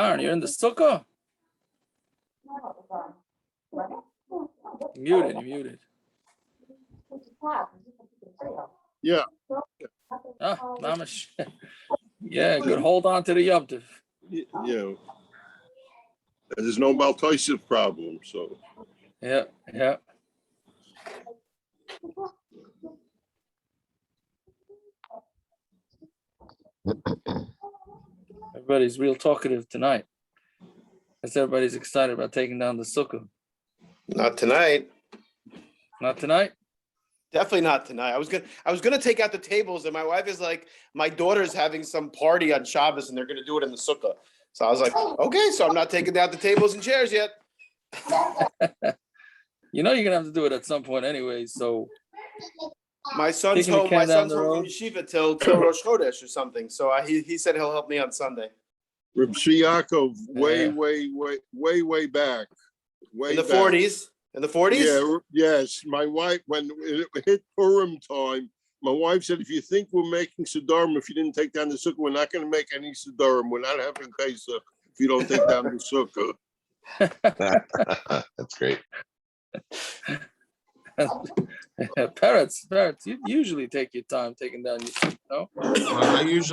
Aaron, you're in the sukkah? You're muted. Yeah. Ah, mamash. Yeah, good. Hold on to the Yom Tov. Yeah. There's no Maltoisiv problem, so. Yeah. Everybody's real talkative tonight. Guess everybody's excited about taking down the sukkah. Not tonight. Not tonight? Definitely not tonight. I was gonna take out the tables, and my wife is like, my daughter's having some party on Shabbos, and they're gonna do it in the sukkah. So I was like, okay, so I'm not taking down the tables and chairs yet. You know you're gonna have to do it at some point anyway. So my son's home. My son's home from yeshiva till Rosh Chodesh or something. So he said he'll help me on Sunday. Reb Shvi Yaakov, way back. In the 40s? In the 40s? Yeah, yes. My wife, when it hit Purim time, my wife said, if you think we're making Siddurim, if you didn't take down the sukkah, we're not going to make any Siddurim. We're not having Pesach if you don't take down the sukkah. That's great. Parrots, you usually take your time taking down your sukkah, no?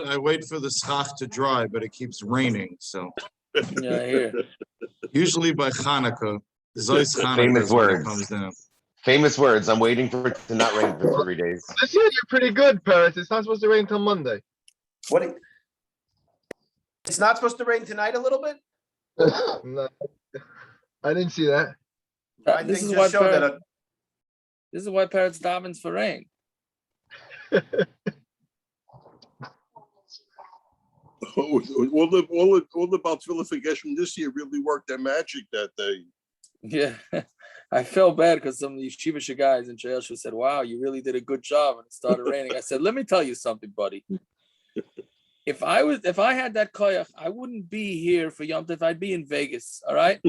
I wait for the schach to dry, but it keeps raining, so. Yeah, I hear. Usually by Hanukkah, Famous words. Comes down. Famous words. I'm waiting for it to not rain for 3 days. This year you're pretty good, Parrot. It's not supposed to rain until Monday. What? It's not supposed to rain tonight a little bit? No, I didn't see that. This is why Parrots davens for rain. All the Baltvillification this year really worked their magic that day. Yeah, I felt bad because some of these yeshiva guys in Shayashu said, wow, you really did a good job, and it started raining. I said, let me tell you something, buddy. If I had that koyach, I wouldn't be here for Yom Tov. I'd be in Vegas. All right.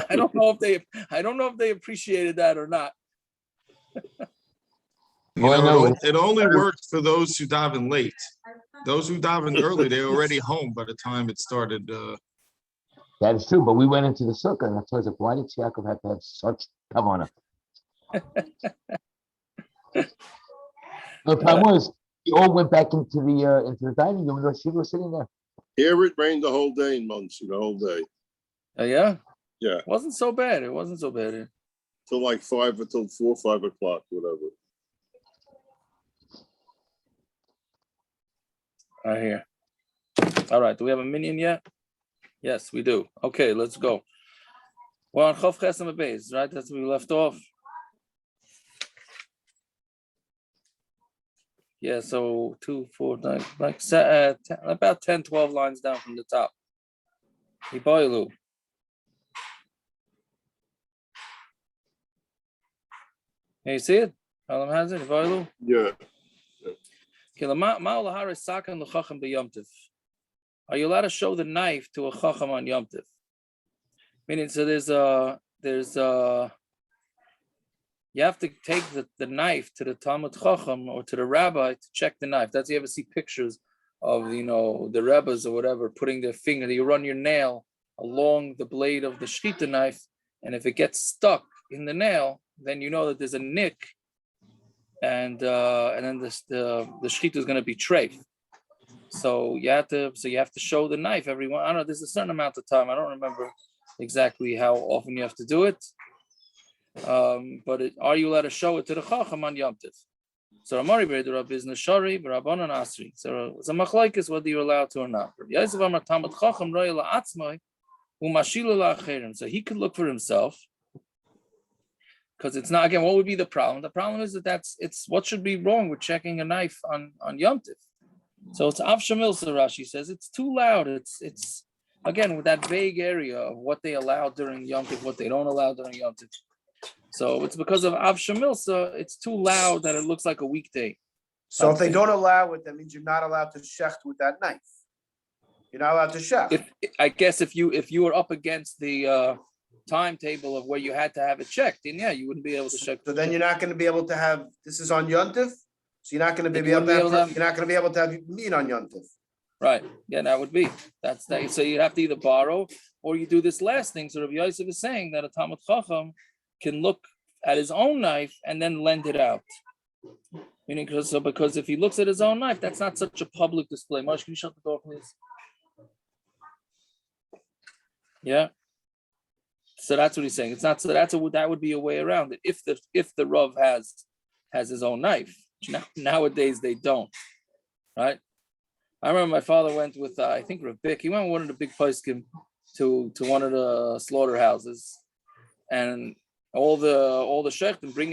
I don't know if they appreciated that or not. It only worked for those who daven late. Those who daven early, they're already home by the time it started. That is true, but we went into the sukkah, and I was like, why did Yaakov have to have such kavana? The problem was, we all went back into the dining room, and Shiva was sitting there. Here it rained the whole day in Muncie, the whole day. Oh, yeah? Yeah. It wasn't so bad. It wasn't so bad. Till like 4 or 5 o'clock, whatever. Right here. All right. Do we have a minion yet? Yes, we do. Okay, let's go. We're on Chof Chesem Beis, right? That's where we left off. Yeah, so 2, 4, 9, about 10, 12 lines down from the top. Iboilu. Can you see it? Alam has it? Iboilu? Yeah. Are you allowed to show the knife to a chacham on Yom Tov? Meaning, so you have to take the knife to the Talmud Chacham or to the rabbi to check the knife. That's, you ever see pictures of, the rabbis or whatever, putting their finger, you run your nail along the blade of the shechita knife, and if it gets stuck in the nail, then you know that there's a nick, and then the shechita is going to be treif. So you have to show the knife everyone. I don't know. There's a certain amount of time. I don't remember exactly how often you have to do it. But are you allowed to show it to the chacham on Yom Tov? So Amari Beidur is Nashari, Rabbanan Asri. So it's a Machlokes whether you're allowed to or not. So he could look for himself. Because it's not, again, what would be the problem? The problem is it's what should be wrong with checking a knife on Yom Tov. So it's Av Shamil, so Rashi says it's too loud. It's again with that vague area of what they allow during Yom Tov, what they don't allow during Yom Tov. So it's because of Av Shamil, so it's too loud that it looks like a weekday. So if they don't allow it, that means you're not allowed to shecht with that knife. You're not allowed to shecht. I guess if you were up against the timetable of where you had to have it checked, then yeah, you wouldn't be able to check. So then you're not going to be able to have. This is on Yom Tov. So you're not going to be able to have. You're not going to be able to have meat on Yom Tov. Right. Yeah, that would be. That's that. So you have to either borrow or you do this last thing. So Rabbi Yosef is saying that a Talmud Chacham can look at his own knife and then lend it out. Meaning, because if he looks at his own knife, that's not such a public display. Marsh, can you shut the door, please? Yeah. So that's what he's saying. It's not so that would be a way around it. If the Rav has his own knife. Nowadays they don't. Right? I remember my father went with I think Rabik. He went with one of the big pasken to one of the slaughterhouses, and all the shechtim bring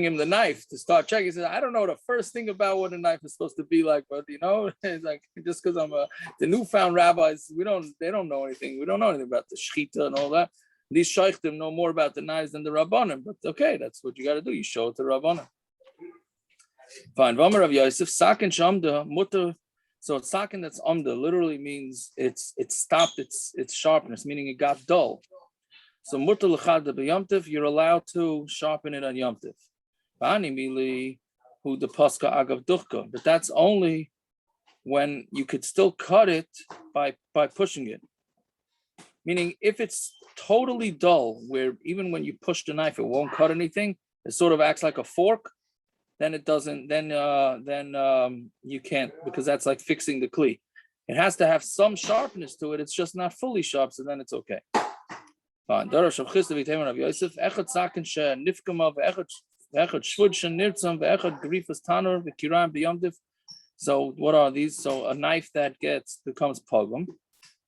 him the knife to start checking. He said, I don't know the first thing about what a knife is supposed to be like, but it's like just because I'm the newfound rabbis, they don't know anything. We don't know anything about the shechita and all that. These shechtim know more about the knives than the rabbanim, but okay, that's what you got to do. You show it to rabbanim. Fine. V'amar Rav Yosef saken shamda mutter. So a saken that's amda literally means it stopped its sharpness, meaning it got dull. So mutter l'chad b'yomtiv, you're allowed to sharpen it on yomtiv. Ba'ani mili hu de paska agav duchka, but that's only when you could still cut it by pushing it. Meaning, if it's totally dull, where even when you push the knife, it won't cut anything, it sort of acts like a fork. Then it doesn't. Then you can't, because that's like fixing the kli. It has to have some sharpness to it. It's just not fully sharp, so then it's okay. Fine. So what are these? So a knife that becomes pogum,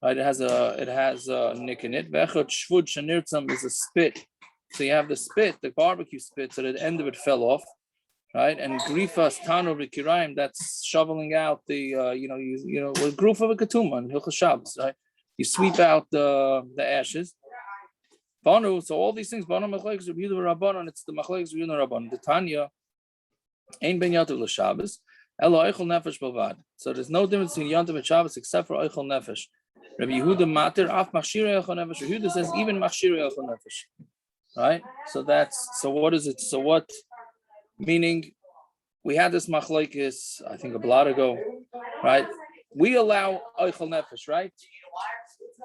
right? It has a nick in it. Is a spit. So you have the spit, the barbecue spit, so the end of it fell off. Right, and grifas tanur v'kirayim, that's shoveling out the with groof of a ketuma and hilchos Shabbos, right? You sweep out the ashes. Banu, so all these things, banu machlokes Rabbi Yehuda v'Rabbanan, it's the machlokes Rabbi Yehuda v'Rabbanan. The Tanya ain't ben yontiv l'Shabbos, elo oichel nefesh b'vad. So there's no difference between yontiv and Shabbos except for oichel nefesh. Rabbi Yehuda matir af machshirei oichel nefesh. Rabbi Yehuda says even machshirei oichel nefesh. Right. So what is it? So what? Meaning, we had this machlokes, I think a blot ago, right? We allow oichel nefesh, right?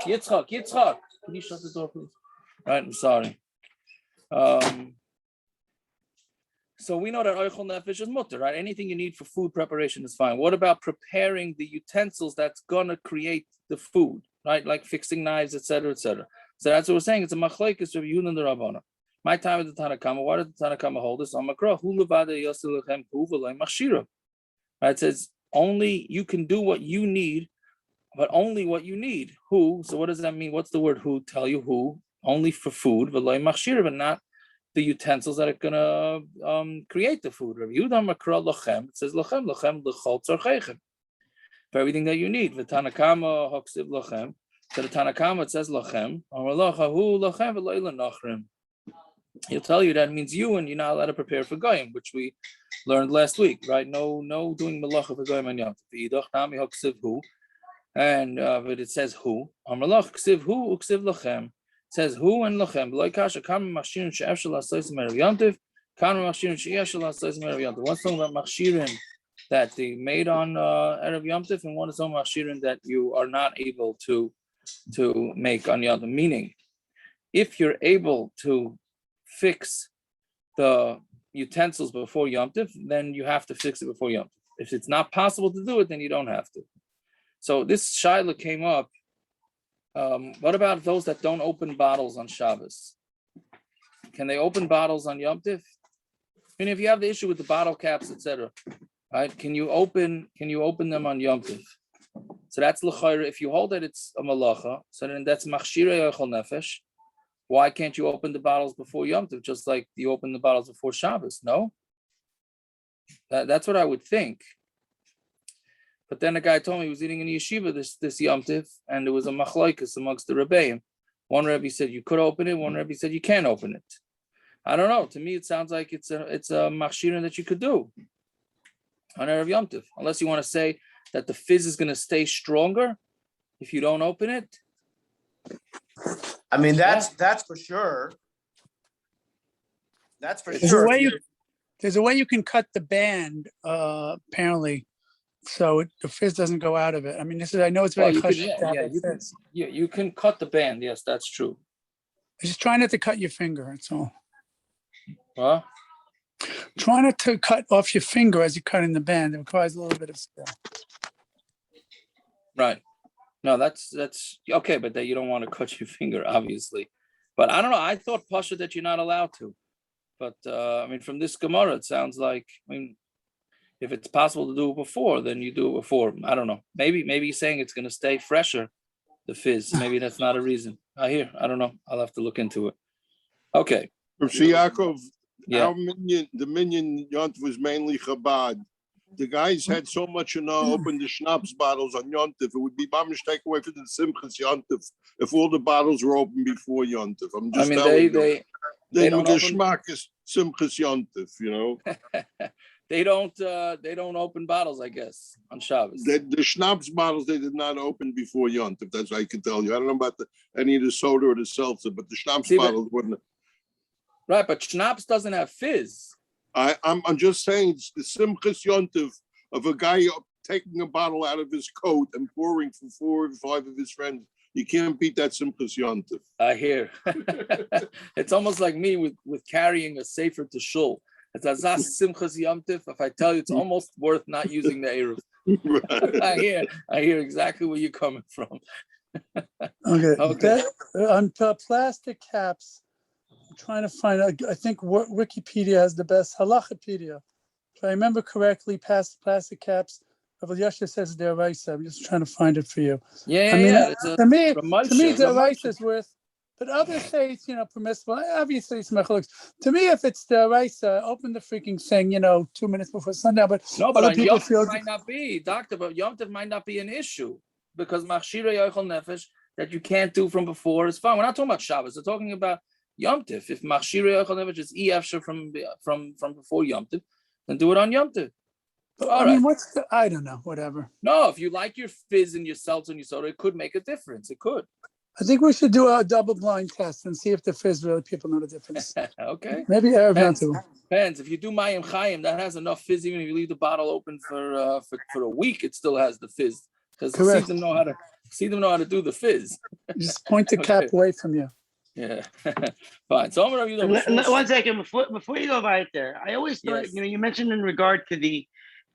Yitzchak, can you shut the door, please? Right, I'm sorry. So we know that oichel nefesh is mutter, right? Anything you need for food preparation is fine. What about preparing the utensils that's gonna create the food, right? Like fixing knives, etc., etc. So that's what we're saying. It's a machlokes of Yehuda and the Rabbana. My time at the Tanakama, why did the Tanakama hold this? Right, it says only you can do what you need, but only what you need. Who? So what does that mean? What's the word who? Tell you who? Only for food, but not the utensils that are gonna create the food. It says lachem l'chol tzarchechem, for everything that you need. The Tanakama hoksiv lachem. So the Tanakama it says lachem. He'll tell you that means you, and you're not allowed to prepare for goyim, which we learned last week, right? No doing malacha for goyim and yom. And but it says who. Amalach ksiv hu uksiv lachem. It says who and lachem. B'loy kasha kam machshirin she'ef shel asois merav yontiv. Kam machshirin she'ef shel asois merav yontiv. One's talking about machshirin that they made on erev yontiv, and one is on machshirin that you are not able to make on yontiv. Meaning, if you're able to fix the utensils before Yom Tov, then you have to fix it before Yom Tov. If it's not possible to do it, then you don't have to. So this shaila came up. What about those that don't open bottles on Shabbos? Can they open bottles on Yom Tov? I mean, if you have the issue with the bottle caps, etc., right? Can you open them on Yom Tov? So that's l'chayra. If you hold that it's a malacha, so then that's machshirei oichel nefesh. Why can't you open the bottles before Yom Tov, just like you open the bottles before Shabbos? No? That's what I would think. But then a guy told me he was eating in yeshiva this Yom Tov, and there was a machlokes amongst the rebbeim. One rebbe said you could open it, one rebbe said you can't open it. I don't know. To me, it sounds like it's a machshirin that you could do on Erev Yom Tov, unless you want to say that the fizz is going to stay stronger if you don't open it. I mean, that's for sure. That's for There's sure. a way you can cut the band, apparently, so the fizz doesn't go out of it. I mean, I know it's Well, very you can, hush to have a fizz. you can cut the band. Yes, that's true. Just try not to cut your finger, that's all. Huh? Try not to cut off your finger as you're cutting the band. It requires a little bit of skill. Right. No, that's okay, but that you don't want to cut your finger, obviously. But I don't know. I thought Pasha that you're not allowed to. But I mean, from this Gemara, it sounds like, I mean, if it's possible to do it before, then you do it before. I don't know. Maybe he's saying it's going to stay fresher, the fizz. Maybe that's not a reason. I don't know. I'll have to look into it. Okay. From Yaakov, Yeah. the minion Yontif was mainly Chabad. The guys had so much, open the schnapps bottles on Yontif. It would be mamish take away from the Simchas Yontif if all the bottles were open before Yontif. I'm just telling you. They don't open. Geschmack is Simchas Yontif, They don't open bottles, I guess, on Shabbos. The schnapps bottles they did not open before Yontif. That's what I can tell you. I don't know about any of the soda or the seltzer, but the schnapps bottles wouldn't. Right, but schnapps doesn't have fizz. I'm just saying it's the Simchas Yontif of a guy taking a bottle out of his coat and pouring for 4 or 5 of his friends. You can't beat that Simchas Yontif. I hear. It's almost like me with carrying a sefer to shul. It's a Simchas Yontif. If I tell you, it's almost worth not using the Eruv. Right. I hear exactly where you're coming from. Okay. On plastic caps, I'm trying to find out. I think Wikipedia has the best halachapedia. If I remember correctly, plastic caps. Rav Yasha says they're rice. I'm just trying to find it for you. Yeah. To me, the rice is worth. But others say it's permissible. Obviously, it's Machlokes. To me, if it's the rice, open the freaking thing 2 minutes before sundown. But no, but other on people Yom Tov might not be, doctor. But Yom Tov might not be an issue because Machshira Yochel Nefesh that you can't do from before is fine. We're not talking about Shabbos. We're talking about Yom Tov. If Machshira Yochel Nefesh is EFsher from before Yom Tov, then do it on Yom Tov. I mean, I don't know, whatever. No, if you like your fizz and your seltzer and your soda, it could make a difference. It could. I think we should do a double blind test and see if the fizz really people know the difference. Okay. Maybe Erev too. Depends. If you do Mayim Chaim, that has enough fizz. Even if you leave the bottle open for a week, it still has the fizz because see them know how to do the fizz. Just point the cap away from you. Yeah. Fine. So I'm gonna 1 second before you go right there. I always thought you mentioned in regard to the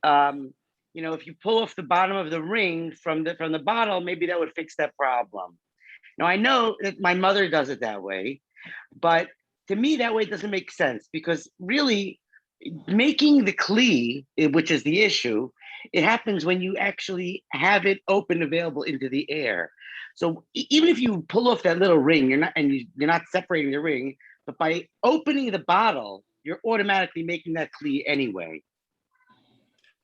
if you pull off the bottom of the ring from the bottle, maybe that would fix that problem. Now, I know that my mother does it that way, but to me, that way doesn't make sense because really making the kli, which is the issue, it happens when you actually have it open, available into the air. So even if you pull off that little ring, you're not separating the ring, but by opening the bottle, you're automatically making that kli anyway.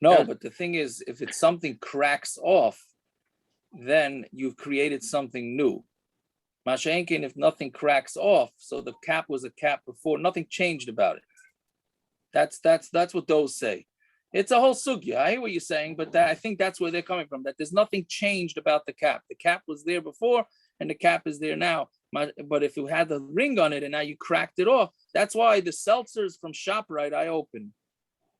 No, but the thing is, if it's something cracks off, then you've created something new. Mashenkin, if nothing cracks off, so the cap was a cap before, nothing changed about it. That's what those say. It's a whole sugya. I hear what you're saying, but I think that's where they're coming from. That there's nothing changed about the cap. The cap was there before, and the cap is there now. But if you had the ring on it and now you cracked it off, that's why the seltzers from ShopRite I open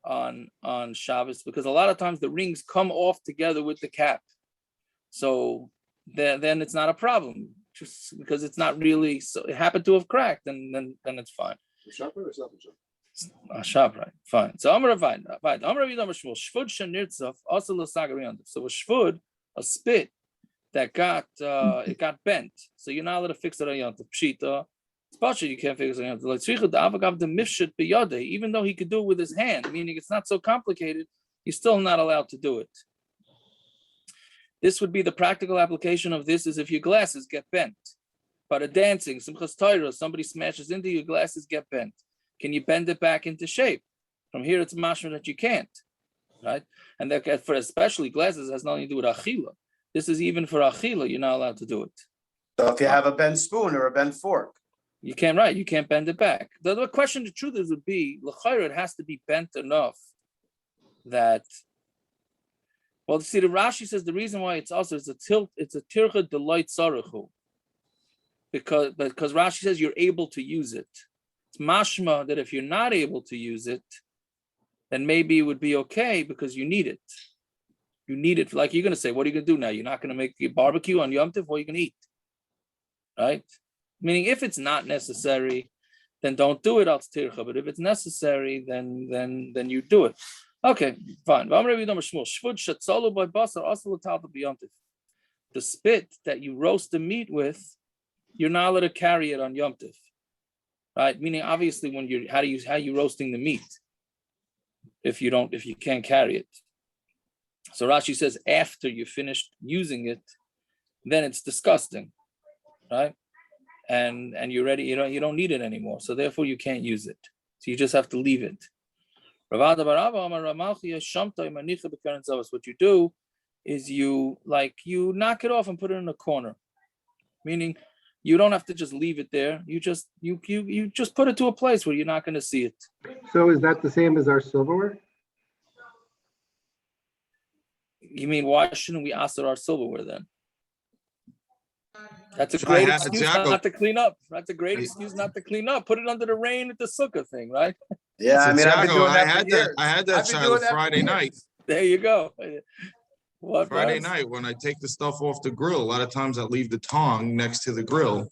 on Shabbos, because a lot of times the rings come off together with the cap. So then it's not a problem. Just because it's not really, so it happened to have cracked, then it's fine. ShopRite or ShopRite, fine. So I'm gonna find. I'm gonna read number shvud shenirtzaf also l'sagariyantiv. So a shvud, a spit that got it got bent. So you're not allowed to fix it on yantiv. Pshita, especially you can't fix it on yantiv. Like tzricha da'avagav the mifshet biyadei. Even though he could do it with his hand, meaning it's not so complicated, he's still not allowed to do it. This would be the practical application of this is if your glasses get bent. But a dancing, simchas Torah, somebody smashes into your glasses get bent. Can you bend it back into shape? From here, it's mashma that you can't, right? And that for especially glasses has nothing to do with achila. This is even for achila, you're not allowed to do it. So if you have a bent spoon or a bent fork, you can't, right? You can't bend it back. The question, the truth is, would be l'chayra, it has to be bent enough that. Well, see, the Rashi says the reason why it's also it's a tircha delight sarachu, because Rashi says you're able to use it. It's mashma that if you're not able to use it, then maybe it would be okay because you need it. You need it. Like you're going to say, what are you going to do now? You're not going to make a barbecue on Yom Tov. What are you going to eat? Right? Meaning, if it's not necessary, then don't do it. But if it's necessary, then you do it. Okay, fine. The spit that you roast the meat with, you're not allowed to carry it on Yom Tov. Right? Meaning, obviously, when you're how you roasting the meat if you can't carry it. So Rashi says after you finished using it, then it's disgusting, right? And you're ready, you don't need it anymore. So therefore you can't use it. So you just have to leave it. What you do is you knock it off and put it in a corner. Meaning you don't have to just leave it there. You just put it to a place where you're not going to see it. So is that the same as our silverware? You mean, why shouldn't we ask our silverware then? That's a great excuse not to clean up. That's a great excuse not to clean up. Put it under the rain at the sukkah thing, right? Yeah, I mean, I had that child Friday night. There you go. Friday night when I take the stuff off the grill, a lot of times I leave the tong next to the grill,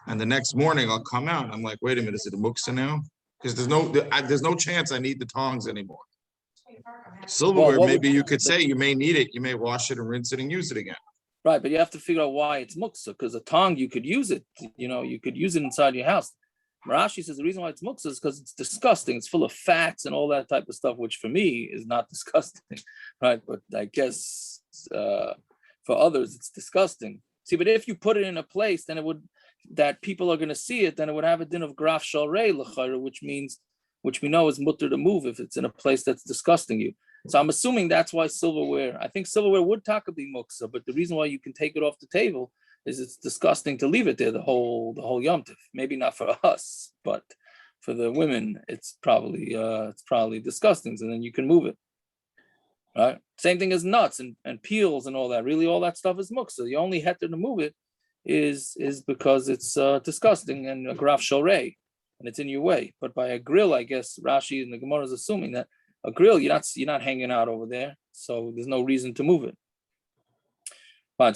and the next morning I'll come out and I'm like, wait a minute, is it a muksa now? Because there's no chance I need the tongs anymore. Silverware, maybe you could say you may need it. You may wash it and rinse it and use it again. Right, but you have to figure out why it's muksa, because a tong, you could use it. You could use it inside your house. Rashi says the reason why it's muksa is because it's disgusting. It's full of fats and all that type of stuff, which for me is not disgusting, right? But I guess for others, it's disgusting. See, but if you put it in a place, then that people are going to see it, then it would have a din of graf shalrei l'chayra, which we know is mutter to move if it's in a place that's disgusting you. So I'm assuming that's why silverware. I think silverware would taka be muksa, but the reason why you can take it off the table is it's disgusting to leave it there the whole Yom Tov. Maybe not for us, but for the women, it's probably disgusting. So then you can move it. Right? Same thing as nuts and peels and all that. Really, all that stuff is muksa. The only heter to move it is because it's disgusting and a graf shalrei, and it's in your way. But by a grill, I guess Rashi and the Gemara is assuming that a grill, you're not hanging out over there, so there's no reason to move it. Fine.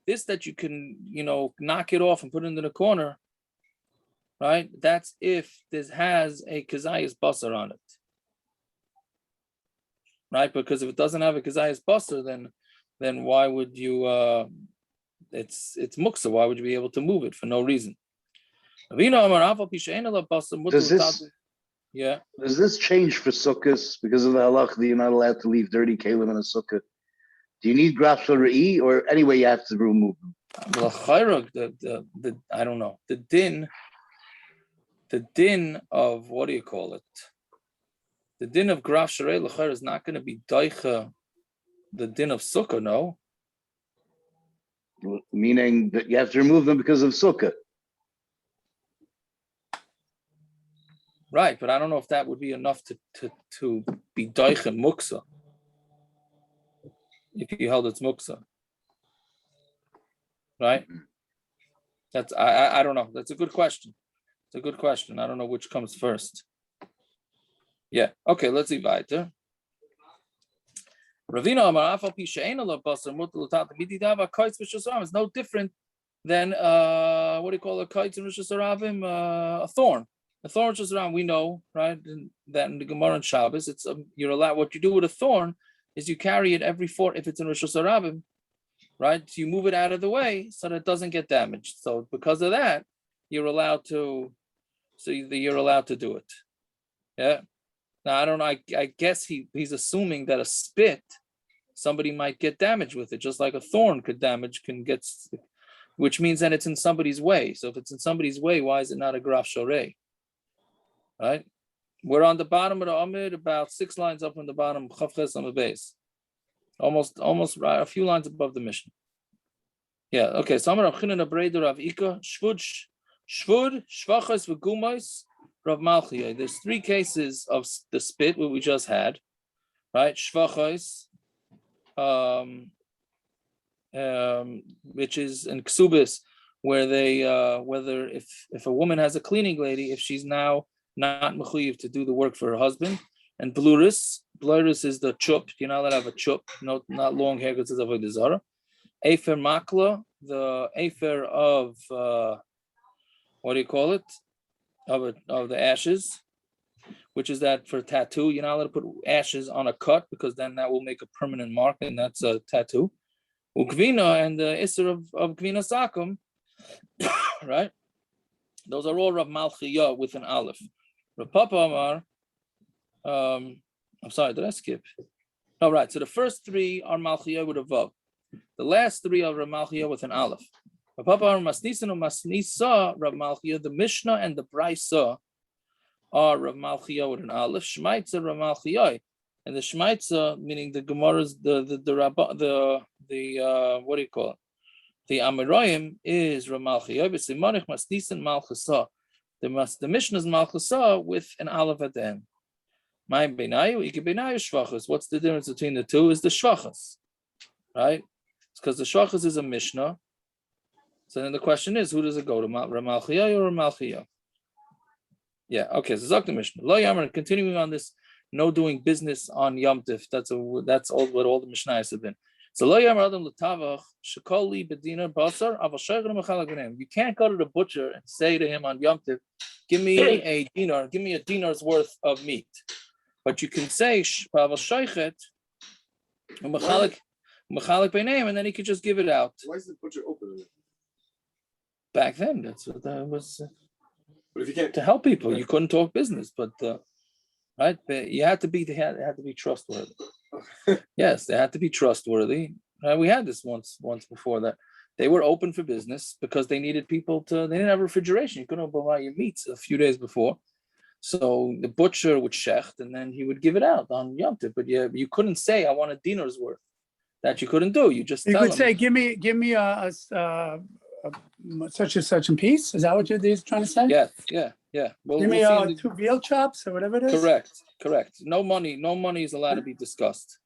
This that you can, knock it off and put it into the corner, right? That's if this has a kazayas basar on it, right? Because if it doesn't have a kazayas basar, then why would you? It's muksa. Why would you be able to move it for no reason? Does this change for sukkahs because of the halach that you're not allowed to leave dirty kalim in a sukkah? Do you need graf shalrei, or anyway you have to remove them? I don't know. The din of what do you call it? The din of graf shalrei l'chayr is not going to be daicha the din of sukkah, no? Meaning that you have to remove them because of sukkah. Right, but I don't know if that would be enough to be daicha muksa. If you held it's muksa, right? That's I don't know. That's a good question. It's a good question. I don't know which comes first. Yeah. Okay. Let's see weiter. Ravina Amar Afal Pi She'ena Lo Basar Mutar L'Tata Mididava Kaitz Rishus Harabim is no different than what do you call a kaitz in Rishus Harabim? A thorn. A thorn is around. We know, right? That in the Gemara and Shabbos, it's you're allowed. What you do with a thorn is you carry it every four if it's in Rishus Harabim, right? So you move it out of the way so that it doesn't get damaged. So because of that, you're allowed to. So you're allowed to do it. Yeah. Now I don't know. I guess he's assuming that a spit, somebody might get damaged with it, just like a thorn can get, which means that it's in somebody's way. So if it's in somebody's way, why is it not a graf shalrei? Right? We're on the bottom of the Amud, about 6 lines up on the bottom, Chavches on the base. Almost right, a few lines above the Mishna. Yeah, okay. So Amar Rav Chinan Abreider Rav Ika, Shvud, Shvachos, V'Gumos, Rav Mלכיו. There's 3 cases of the spit, what we just had, right? Shvachos, which is in Ksubis, where they, whether if a woman has a cleaning lady, if she's now not mלכיו to do the work for her husband, and bluris, Blurus is the chup. You're not allowed to have a chup, not long hair because it's avodah zara. Afer makla, the afer of what do you call it? Of the ashes, which is that for tattoo, you're not allowed to put ashes on a cut because then that will make a permanent mark and that's a tattoo. Ukvina and the isser of kvina sakum, right? Those are all Rav Mלכיו with an aleph. Rav Papa Amar, I'm sorry, did I skip? All right, so the first three are Mלכיו with a vav. The last three are Rav Mלכיו with an aleph. Rav Papa Amar Masnisan or Masnisa, Rav Mלכיו, the Mishna and the Brisa are Rav Mלכיו with an aleph. Shmaitza Rav Mלכיו, and the Shmaitza meaning the Gemara's the what do you call it? The Amirayim is Rav Mלכיו. B'simanich Masnisan Malchasa. The Mishnah's Malchasa with an aleph at the end. My benayu, ike benayu shvachas. What's the difference between the two? Is the shvachas, right? It's because the shvachas is a Mishnah. So then the question is, who does it go to, Rav Mלכיו or Rav Mלכיו? Yeah, okay. So Zok the Mishnah. Lo Yamar, continuing on this, no doing business on Yom Tif. That's all what all the Mishnayos have been. So Lo Yamar Adam L'Tavach Shekoli B'Dinar Basar Aval Shaychar Mechalak B'Neim. You can't go to the butcher and say to him on Yom Tif, give me a dinar's worth of meat. But you can say Aval Shaychet Mechalak B'Neim, and then he could just give it out. Why is the butcher open? Back then, that's what that was. But if you can't to help people, you couldn't talk business, but right, but they had to be trustworthy. Yes, they had to be trustworthy. We had this once before that they were open for business because they needed people to. They didn't have refrigeration. You couldn't buy your meats a few days before, so the butcher would shecht and then he would give it out on Yom Tov. But you couldn't say I want a dinar's worth. That you couldn't do. You just you tell could them. say, give me a such and such a piece. Is that what you're trying to say? Yeah. Well, give me 2 veal chops or whatever it is. Correct. No money is allowed to be discussed.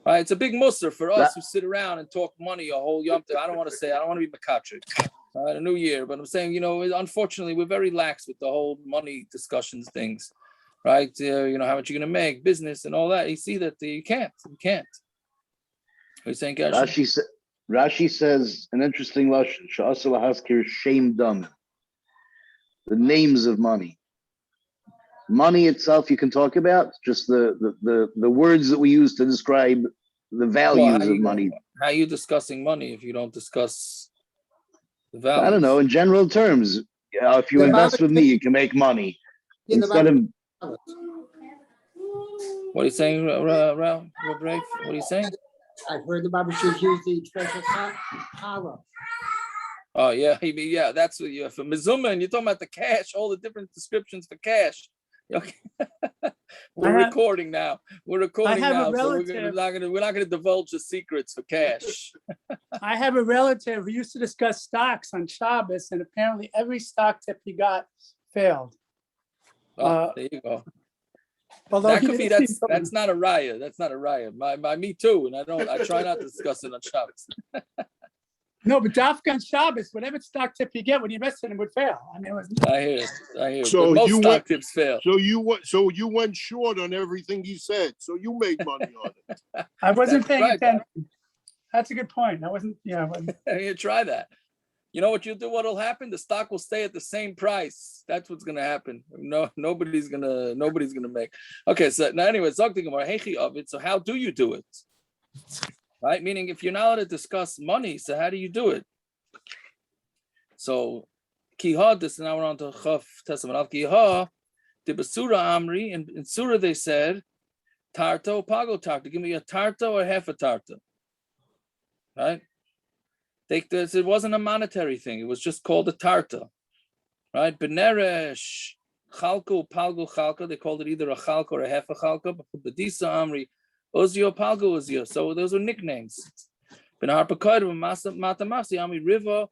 Right? It's a big musser for us who sit around and talk money a whole Yom Tov. I don't want to be makachik. A new year, but I'm saying, unfortunately, we're very lax with the whole money discussions things, right? How much you're going to make, business, and all that. You see that you can't. Are you saying, Gash? Rashi says an interesting lashon. Sha'asal haskir shame dam. The names of money. Money itself you can talk about. Just the words that we use to describe the values of money. How are you discussing money if you don't discuss the values? I don't know. In general terms, if you invest with me, you can make money. Instead of. What are you saying, Ralph? What are you saying? I've heard the barbecues use the expression "hara." Oh yeah, that's what you for mizuma, and you're talking about the cash, all the different descriptions for cash. Okay. We're recording now. So we're not gonna divulge the secrets for cash. I have a relative who used to discuss stocks on Shabbos, and apparently every stock tip he got failed. There you go. Although that could be that's not a raya. That's not a raya. Me too, and I try not to discuss it on Shabbos. No, but Dafka on Shabbos, whatever stock tip you get when you invest in it would fail. I mean, I hear. So most stock tips fail. So you went short on everything he said. So you made money on it. I wasn't paying attention. That's a good point. I wasn't. You try that. You know what you'll do? What'll happen? The stock will stay at the same price. That's what's gonna happen. No, nobody's gonna make. Okay, so now anyway, something about hechi of it. So how do you do it? Right? Meaning, if you're not allowed to discuss money, so how do you do it? So kiha. This now we're on to chaf testament al kiha. The basura amri in surah they said tarto pago tarto. Give me a tarto or half a tarto. Right? It wasn't a monetary thing. It was just called a tarta, right? Beneresh, chalko, palgo, chalka. They called it either a chalka or a half a chalka. Bedisa amri, ozio, palgo, ozio. So those were nicknames. Benharpakad, matamasi amri river,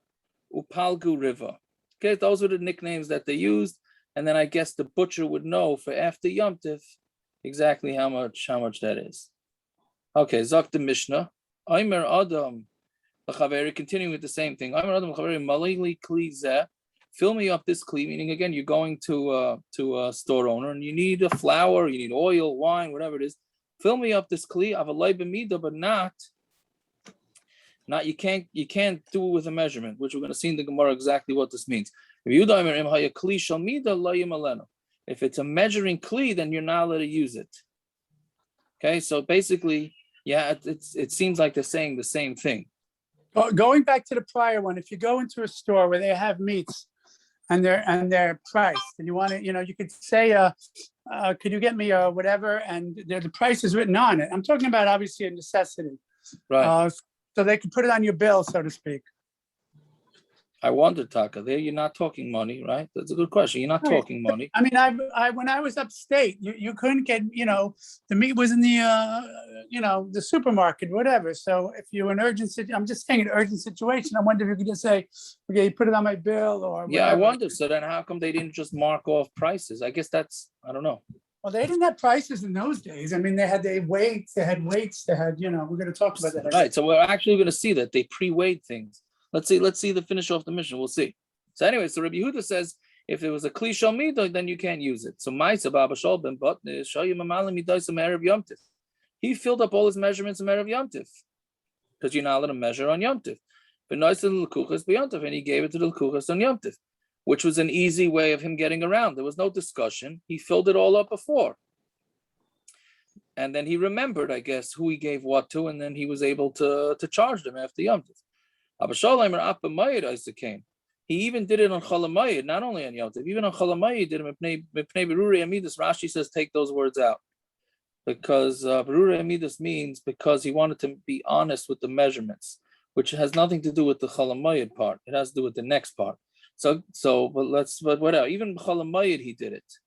upalgu river. Okay, those were the nicknames that they used, and then I guess the butcher would know for after Yom Tif exactly how much that is. Okay, Zok the Mishnah. Aimer Adam. Continuing with the same thing. Fill me up this kli, meaning again, you're going to a store owner and you need a flour, you need oil, wine, whatever it is. fill me up this kli, avalei b'mida, but not you can't do it with a measurement, which we're going to see in the Gemara exactly what this means. If it's a measuring kli, then you're not allowed to use it. Okay, so basically, yeah, it seems like they're saying the same thing. Going back to the prior one, if you go into a store where they have meats and they're priced, and you want to, you could say, could you get me whatever, and the price is written on it. I'm talking about obviously a necessity, right? So they can put it on your bill, so to speak. I wondered, Taka, there you're not talking money, right? That's a good question. You're not talking money. I mean, I when I was upstate, you couldn't get, the meat was in the, the supermarket, whatever. So if you're in I'm just saying an urgent situation. I wonder if you could just say, okay, put it on my bill or whatever. Yeah, I wonder. So then how come they didn't just mark off prices? I guess I don't know. Well, they didn't have prices in those days. I mean, they had weights, we're going to talk about that. Right, so we're actually going to see that they pre-weighed things. Let's see the finish off the mission. We'll see. So anyway, so Rabbi Yehuda says, if it was a kli shel midah, then you can't use it. So Ma'isa Baba Shol ben Botnish, Shayim Amalim Midaisa Me'erev Yom Tif. He filled up all his measurements in Me'erev Yom Tif, because you're not allowed to measure on Yom Tif. But Noisa L'Kuchas b'Yom Tif, and he gave it to the L'Kuchas on Yom Tif, which was an easy way of him getting around. There was no discussion. He filled it all up before. And then he remembered, I guess, who he gave what to, and then he was able to charge them after Yom Tif. He even did it on Chalamayid, not only on Yom Tov, even on Chalamayid he did it. Rashi says take those words out, because Berurei Amidus means because he wanted to be honest with the measurements, which has nothing to do with the Chalamayid part. It has to do with the next part. But whatever. Even Chalamayid he did it,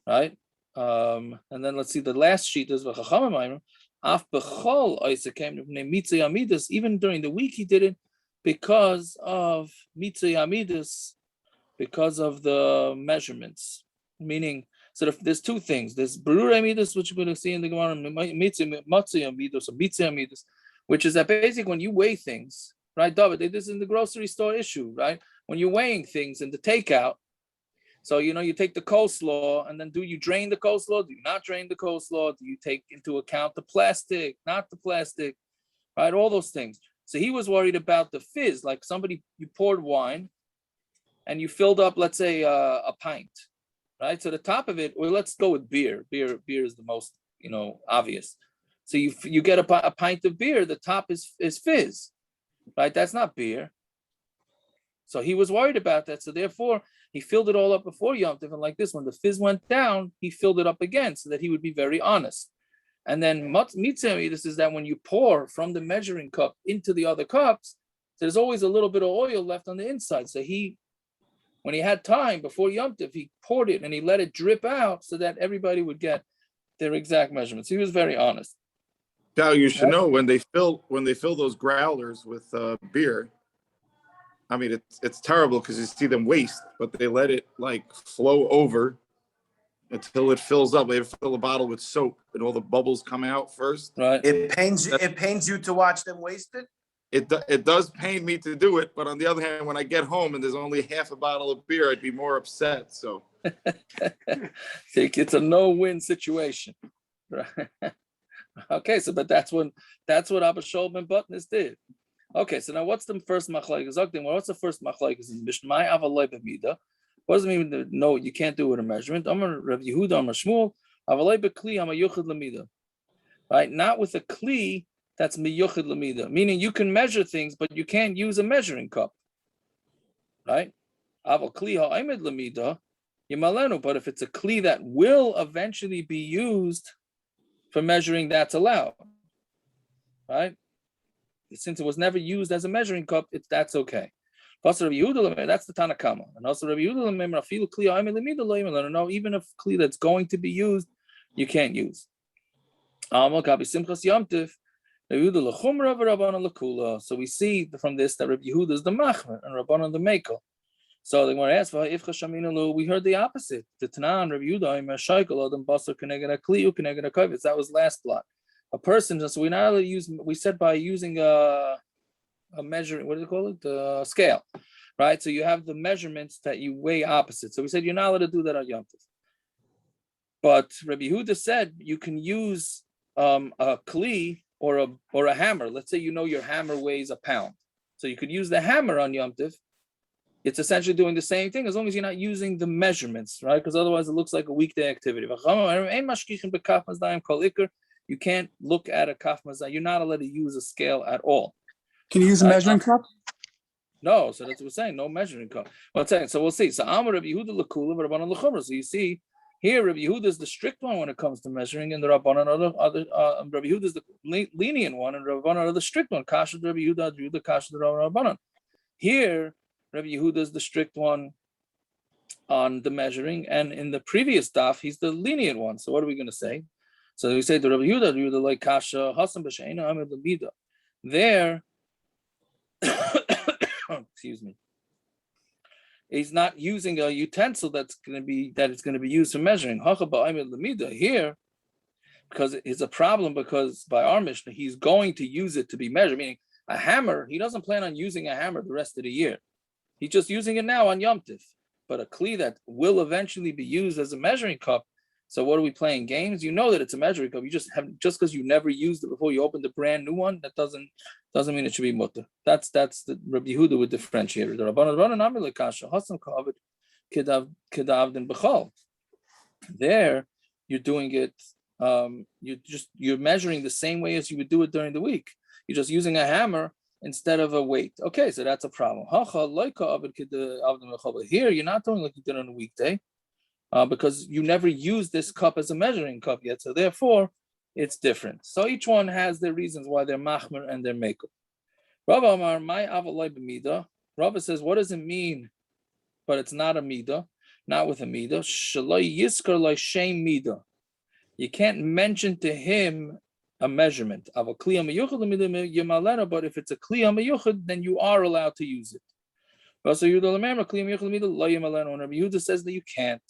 right? And then let's see the last sheet is chacham. Even during the week he did it because of mitzvah amidus, because of the measurements. Meaning, so there's two things. There's berurei amidus, which we're going to see in the Gemara, mitzvah amidus, or mitzvah amidus, which is that basically when you weigh things, right, David? This is in the grocery store issue, right? When you're weighing things in the takeout. So, you take the coleslaw, and then do you drain the coleslaw? Do you not drain the coleslaw? Do you take into account the plastic, not the plastic, right? All those things. So he was worried about the fizz, like you poured wine and you filled up, let's say, a pint, right? So the top of it, well, let's go with beer. Beer is the most, obvious. So you get a pint of beer, the top is fizz, right? That's not beer. So he was worried about that. So therefore, he filled it all up before Yom Tov, and like this, when the fizz went down, he filled it up again so that he would be very honest. And then mitzvah, this is that when you pour from the measuring cup into the other cups, there's always a little bit of oil left on the inside. So when he had time before Yom Tov, he poured it and he let it drip out so that everybody would get their exact measurements. He was very honest. Now you should know when they fill those growlers with beer. I mean, it's terrible because you see them waste, but they let it flow over until it fills up. They fill a bottle with soap and all the bubbles come out first. Right. It pains you to watch them waste it? It does pain me to do it, but on the other hand, when I get home and there's only half a bottle of beer, I'd be more upset. So it's a no-win situation. Right. Okay, but that's what Abba Shol ben Botnis did. Okay, so now what's the first Machlokes? What's the first Machlokes in Mishna? What does it mean? No, you can't do it with a measurement. Rav Yehuda, Shmuel, right? Not with a kli that's miyuchid lamida, meaning you can measure things, but you can't use a measuring cup, right? But if it's a kli that will eventually be used for measuring, that's allowed, right? Since it was never used as a measuring cup, that's okay. That's the Tanakama. And also Rabbi Yehuda, no, even if kli that's going to be used, you can't use. So we see from this that Rabbi Yehuda is the machmer and Rabbanan the makel. So they want to ask, we heard the opposite. The Tanan, Rabbi Yehuda, that was last block. A person, so we not only we said by using a measuring, what do they call it? The scale, right? So you have the measurements that you weigh opposite. So we said you're not allowed to do that on Yom Tov. But Rabbi Yehuda said you can use a kli or a hammer. Let's say you know your hammer weighs a pound, so you could use the hammer on Yom Tov. It's essentially doing the same thing as long as you're not using the measurements, right? Because otherwise it looks like a weekday activity. You can't look at a kaf mazah. You're not allowed to use a scale at all. Can you use a measuring cup? No, so that's what we're saying. No measuring cup. One second. So we'll see. So Amud Rabbi Yehuda l'kula v'Rabbanan l'chumra. So you see here, Rabbi Yehuda is the strict one when it comes to measuring, and the Rabbanan Rabbi Yehuda is the lenient one, and Rabbanan are the strict one. Kasha Rabbi Yehuda, Kasha Rabbanan. Here, Rabbi Yehuda is the strict one on the measuring, and in the previous daf, he's the lenient one. So what are we going to say? So we say to Rabbi Yehuda like Kasha Hasan b'Sheina Amid l'Mida. There, excuse me, he's not using a utensil it's going to be used for measuring. Here, because it's a problem, because by our Mishna, he's going to use it to be measured. Meaning, a hammer, he doesn't plan on using a hammer the rest of the year. He's just using it now on Yom Tiv. But a kli that will eventually be used as a measuring cup. So what are we playing games? You know that it's a measuring cup. You just because you never used it before you opened a brand new one, that doesn't mean it should be mutter. That's the Rabbi Yehuda would differentiate. The Rabbanan Amid Kasha Hasan Kavod Kedavdin B'chol. There, you're doing it. You're measuring the same way as you would do it during the week. You're just using a hammer instead of a weight. Okay, so that's a problem. Here, you're not doing like you did on a weekday. Because you never used this cup as a measuring cup yet, so therefore it's different. So each one has their reasons why they're machmer and they're makeup. Rava Amar, my avalai b'mida. Rava says, what does it mean? But it's not a mida, not with a mida. Shaloi yiskar like shame mida. You can't mention to him a measurement of a kli hamayuchad, but if it's a kli hamayuchad, then you are allowed to use it. So Yehuda says that you can't.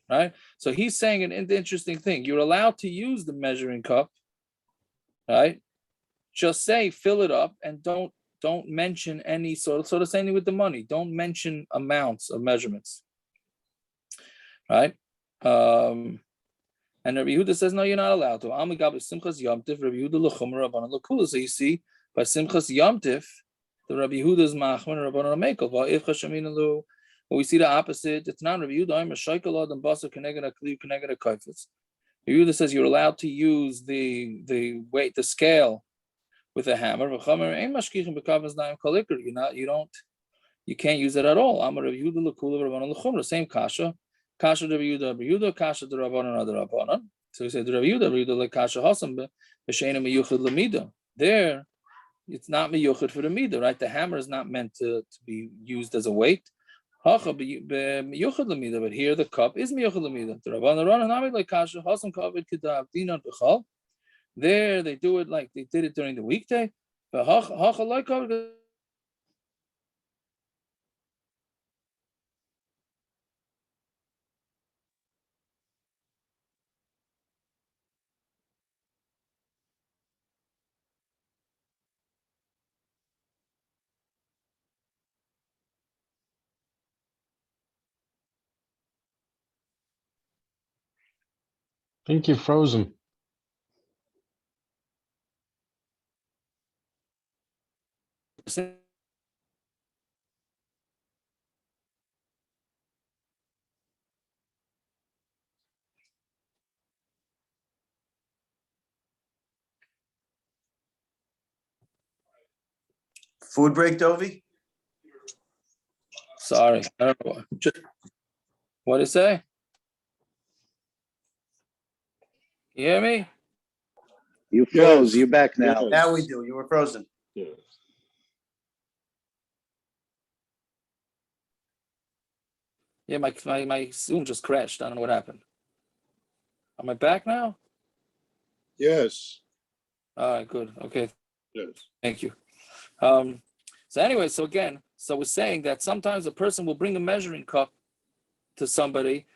Right, so he's saying an interesting thing. You're allowed to use the measuring cup, right? Just say fill it up and don't mention any sort of same thing with the money. Don't mention amounts of measurements, right? And Rabbi Yehuda says no, you're not allowed to. So you see, by Simchas Yom Tif, the Rabbi Yehuda is machman and Rabbanan mekel. But we see the opposite. It's not Rabbi Yehuda. I'm a shaykalad and basar keneged akli keneged a kaifetz. Rabbi Yehuda says you're allowed to use the weight, the scale, with a hammer. You can't use it at all. I'm a Rabbi Yehuda l'kula Rabbanan l'chumra. Same kasha. Kasha Rabbi Yehuda, kasha the Rabbanan, the Rabbanan. So we say the Rabbi Yehuda like kasha hasan b'sheina miyuchad l'mida. There, it's not miyuchad for the mida, right? The hammer is not meant to be used as a weight. But here the cup is miyuchad l'mida. The Rabbanan Amid like kasha hasan kavod kedav dinan b'chal. There they do it like they did it during the weekday. But hacha like kavod. I think you're frozen. Food break, Dovi? Sorry, I don't know. What did it say? You hear me? You froze. Yes. You're back now. Yes. Now we do. You were frozen. Yes. Yeah, my Zoom just crashed. I don't know what happened. Am I back now? Yes. All right, good. Okay. Yes. Thank you. So anyway, so we're saying that sometimes a person will bring a measuring cup to somebody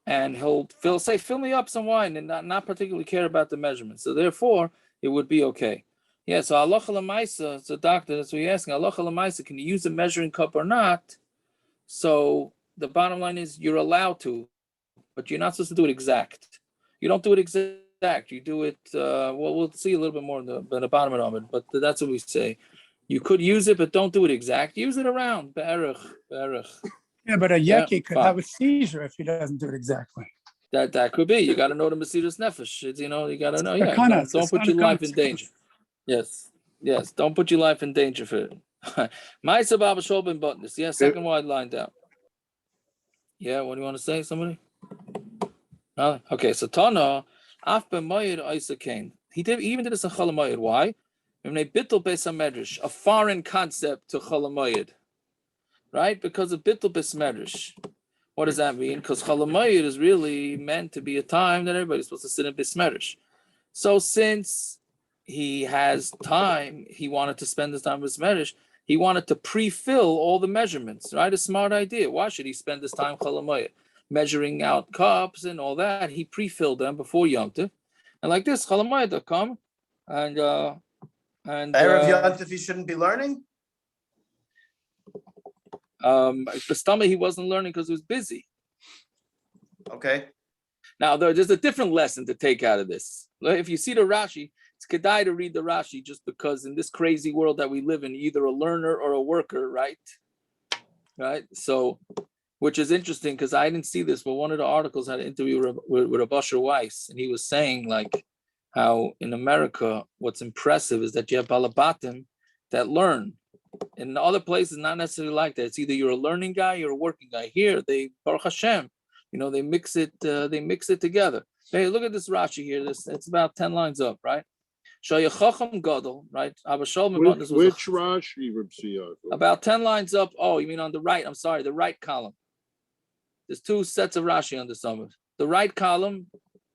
and he'll say, fill me up some wine, and not particularly care about the measurement. So therefore, it would be okay. Yeah, so halacha l'maisa, so doctor, that's what you're asking. Halacha l'maisa, can you use a measuring cup or not? So the bottom line is you're allowed to, but you're not supposed to do it exact. You don't do it exact exact. You do it. Well, we'll see a little bit more in the bottom of Amud, but that's what we say. You could use it, but don't do it exact. Use it around. Be'erich. Yeah, but a yeki could have a seizure if he doesn't do it exactly. That could be. You got to know the Mesiras Nefesh. It's, you got to know. Yeah, don't put your life in danger. Yes. Don't put your life in danger for it. Ma'aser Baba Shobin Buttonus. Yeah, second wide line down. Yeah, what do you want to say, somebody? No? Okay, so Tana, Af B'Mayir Isa Kain. He even did this in Chalamayid. Why? A foreign concept to Chalamayid. Right? Because of Bittul Besmedrash. What does that mean? Because Chalamayid is really meant to be a time that everybody's supposed to sit in Besmedrash. So since he has time, he wanted to spend his time with Besmedrash. He wanted to pre-fill all the measurements, right? A smart idea. Why should he spend his time Chalamayid? Measuring out cups and all that. He pre-filled them before Yom Tov. And like this, Chalamayid will come and Erev Yom Tov, he shouldn't be learning? The stomach, he wasn't learning because he was busy. Okay. Now, there's a different lesson to take out of this. If you see the Rashi, it's kedai to read the Rashi just because in this crazy world that we live in, either a learner or a worker, right? Right? So, which is interesting because I didn't see this, but one of the articles had an interview with a Basher Weiss, and he was saying like how in America, what's impressive is that you have balabatim that learn. In other places, not necessarily like that. It's either you're a learning guy, you're a working guy. Here, they Baruch Hashem, they mix it. They mix it together. Hey, look at this Rashi here. It's about 10 lines up, right? Chacham Gadol, right? Which Rashi, Reb Sia? About 10 lines up. Oh, you mean on the right? I'm sorry, the right column. There's two sets of Rashi on the summit. The right column,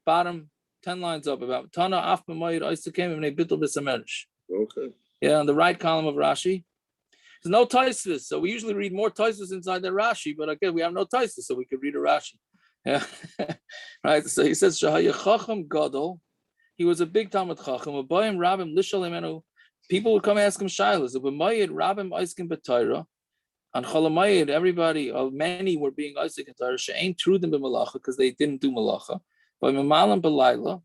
bottom 10 lines up. About Tana Af B'Mayir Isakem Ibnei Bittul B'Samedrash. Okay. Yeah, on the right column of Rashi. There's no Tosfos, so we usually read more Tosfos inside the Rashi, but again, we have no Tosfos, so we could read a Rashi. Yeah, right. So he says, "Shahaya Chacham Gadol." He was a big Talmud Chacham. Abayim Rabim Lishal Imenu. People would come ask him shilas. Abayim Rabim Eiskin B'Torah. On Cholamayid, many were being Eiskin B'Torah. She'ain Trudim B'Malacha because they didn't do Malacha. By Mamalam B'Layla,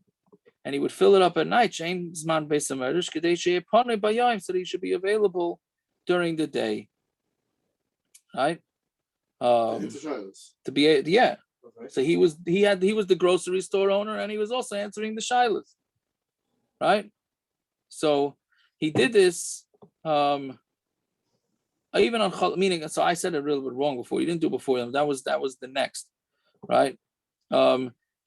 and he would fill it up at night. She'ain Zman Beis Hamerish Kadei She'epane Bayayim, so that he should be available during the day, right? To be So he was the grocery store owner, and he was also answering the shilas, right? So he did this even on meaning. So I said it a little bit wrong before. He didn't do it before him. That was the next, right?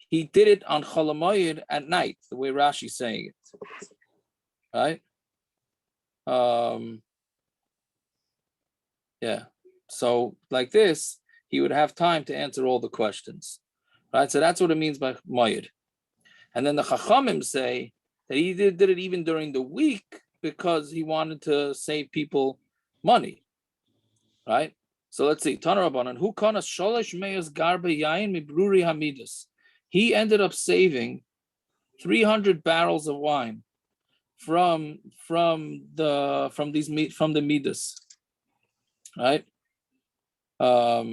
He did it on Cholamayid at night, the way Rashi's saying it, right? Yeah. So like this, he would have time to answer all the questions, right? So that's what it means by Mayid. And then the Chachamim say that he did it even during the week because he wanted to save people money, right? So let's see. Tana Rabbanan, who kana sholosh meyas garbe yain mibruri hamidus. He ended up saving 300 barrels of wine from the midas, right? Now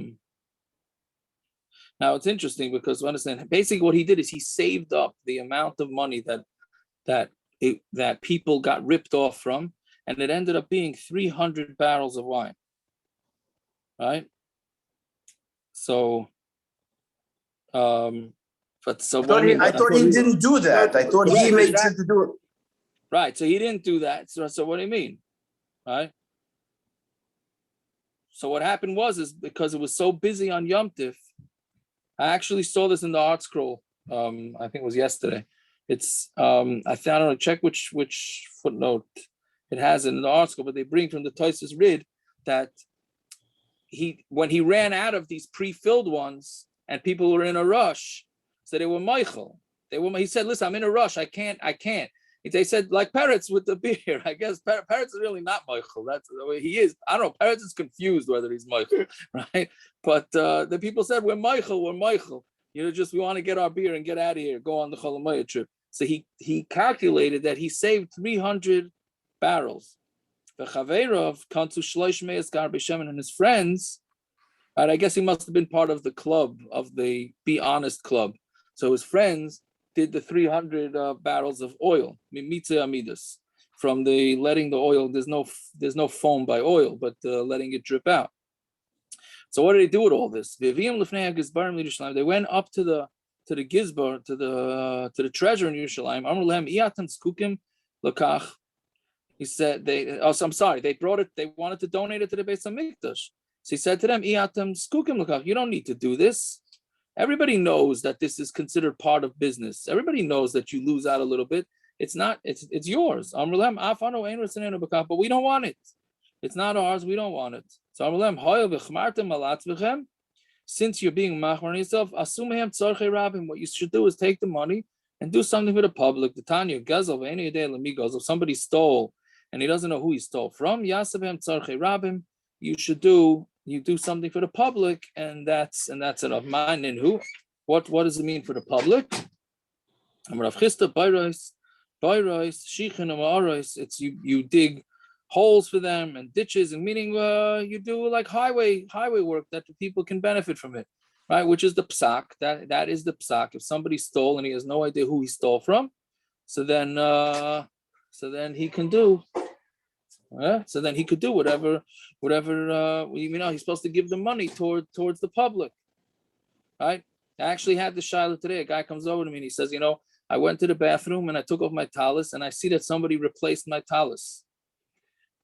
it's interesting because understand basically what he did is he saved up the amount of money that people got ripped off from, and it ended up being 300 barrels of wine, right? So, I thought he didn't do that. I thought he made sense to do it. Right. So he didn't do that. So what do you mean, right? So what happened is because it was so busy on Yom Tif, I actually saw this in the art scroll. I think it was yesterday. It's I don't know, check which footnote it has in the art scroll, but they bring from the Tosfos Rid that when he ran out of these pre-filled ones and people were in a rush, so they were Michael. He said, "Listen, I'm in a rush. I can't." They said, like parrots with the beer. I guess parrots is really not Michael. That's the way he is. I don't know. Parrots is confused whether he's Michael, right? But the people said, we're Michael. We want to get our beer and get out of here, go on the Cholamayid trip. So he calculated that he saved 300 barrels. The Chaverov, Kantu Shlosh Meis Gar B'Shemen, and his friends, right, I guess he must have been part of the club, of the Be Honest club. So his friends, did the 300 barrels of oil, from the letting the oil. There's no foam by oil, but letting it drip out. So what did they do with all this? They went up to the Gizbar, to the treasure in Yerushalayim. He said they brought it, they wanted to donate it to the Beis Hamikdash. So he said to them, you don't need to do this. Everybody knows that this is considered part of business. Everybody knows that you lose out a little bit. It's yours. But we don't want it. It's not ours. We don't want it. So since you're being machmir on yourself, what you should do is take the money and do something for the public. The Tanya Gazel, if somebody stole and he doesn't know who he stole from, you do something for the public, and that's enough. Mine and who? What does it mean for the public? It's you dig holes for them and ditches, and meaning you do like highway work that the people can benefit from it, right? Which is the psak. That is the psak. If somebody stole and he has no idea who he stole from, so then he can do. So then he could do whatever he's supposed to give the money towards the public, right? I actually had the shiloh today. A guy comes over to me and he says, I went to the bathroom and I took off my talus and I see that somebody replaced my talus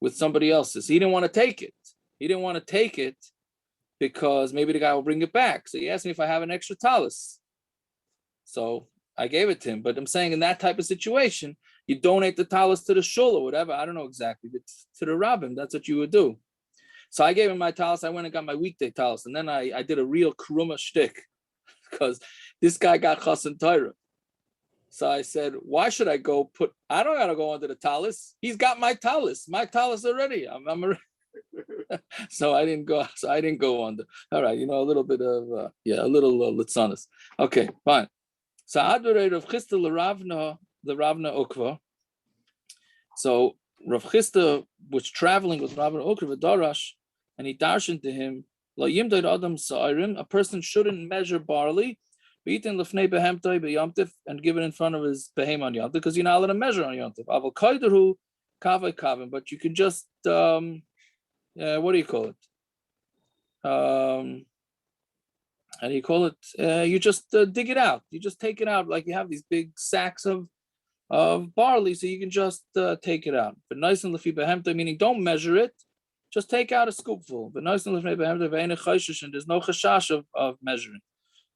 with somebody else's. He didn't want to take it. He didn't want to take it because maybe the guy will bring it back. So he asked me if I have an extra talus. So I gave it to him. But I'm saying in that type of situation, you donate the talus to the shul or whatever. I don't know exactly, but to the rabbin, that's what you would do. So I gave him my talus. I went and got my weekday talus. And then I did a real karuma shtick because this guy got chas and Torah. So I said, why should I go I don't got to go under the talus. He's got my talus already. So I didn't go under. All right. A little bit of, a little litzanis. Okay, fine. So Adorei Rav Chisda the Ravna Ukva. So Rav Chisda was traveling with Ravna Ukva Darash, and he darshan to him, a person shouldn't measure barley, and give it in front of his behem on Yom Tov, because you're not allowed to measure on Yom Tov. But you can just what do you call it? How do you call it? You just dig it out. You just take it out, like you have these big sacks of barley, so you can just take it out. But nice and lefi behemta, meaning don't measure it, just take out a scoopful. But nice and lefi behemta, and there's no chashash of measuring.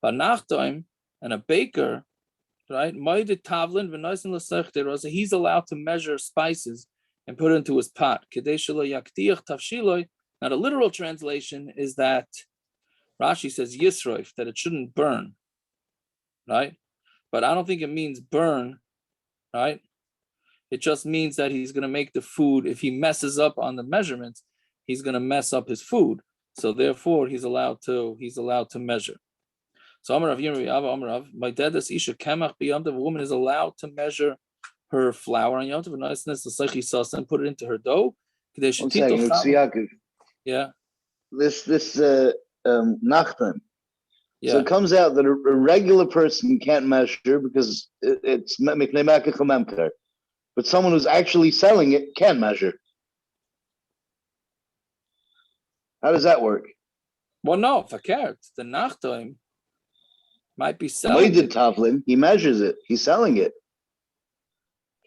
But nachtoim, and a baker, right? He's allowed to measure spices and put it into his pot. Now the literal translation is that Rashi says yisroif, that it shouldn't burn, right? But I don't think it means burn, right? It just means that he's going to make the food, if he messes up on the measurements, he's going to mess up his food. So therefore, he's allowed to measure. So Amarav, my dad is Isha Kemach b'Yom Tov. A woman is allowed to measure her flour on Yom Tov, and put it into her dough. One second, yeah. This nachtan. Yeah. So it comes out that a regular person can't measure because it's meknei, but someone who's actually selling it can measure. How does that work? Well, no, fakert. The nachtan might be selling it. Tavlin, he measures it. He's selling it.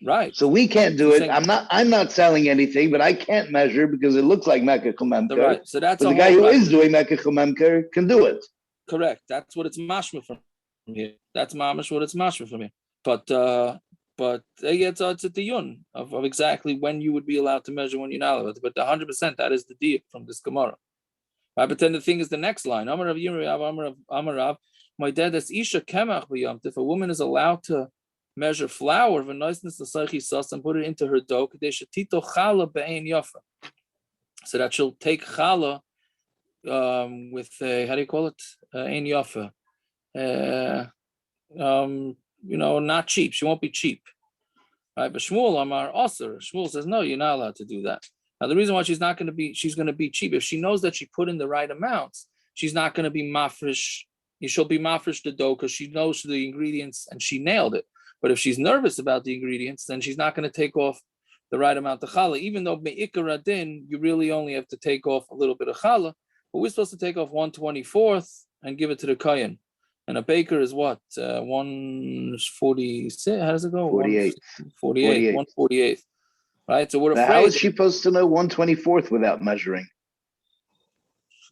Right. So we can't do it. I'm not selling anything, but I can't measure because it looks like Mekach Memker. Right. So that's the guy who is doing Mekach Memker can do it. Correct. That's what it's mashma from here. That's mamash what it's mashma from here. But it's a diyun of exactly when you would be allowed to measure, when you're not allowed to. But 100%, that is the diuk from this Gemara. Right. But then the thing is the next line. Amarav, my dad is Isha Kemach b'Yom Tov. If a woman is allowed to measure flour and put it into her dough, so that she'll take challah with how do you call it? Ein yafa. Not cheap. She won't be cheap, right? But Shmuel Amar Aser. Shmuel says no, you're not allowed to do that. Now the reason why she's going to be cheap, if she knows that she put in the right amounts, she's not going to be mafresh you shall be mafresh the dough because she knows the ingredients and she nailed it. But if she's nervous about the ingredients, then she's not going to take off the right amount of challah. Even though me'ikar adin, you really only have to take off a little bit of challah, but we're supposed to take off 1/24 and give it to the kohen. And a baker is what? 146? How does it go? 48. 48. 1/48. Right? So we're Now, afraid. how is she supposed to know 1/24 without measuring?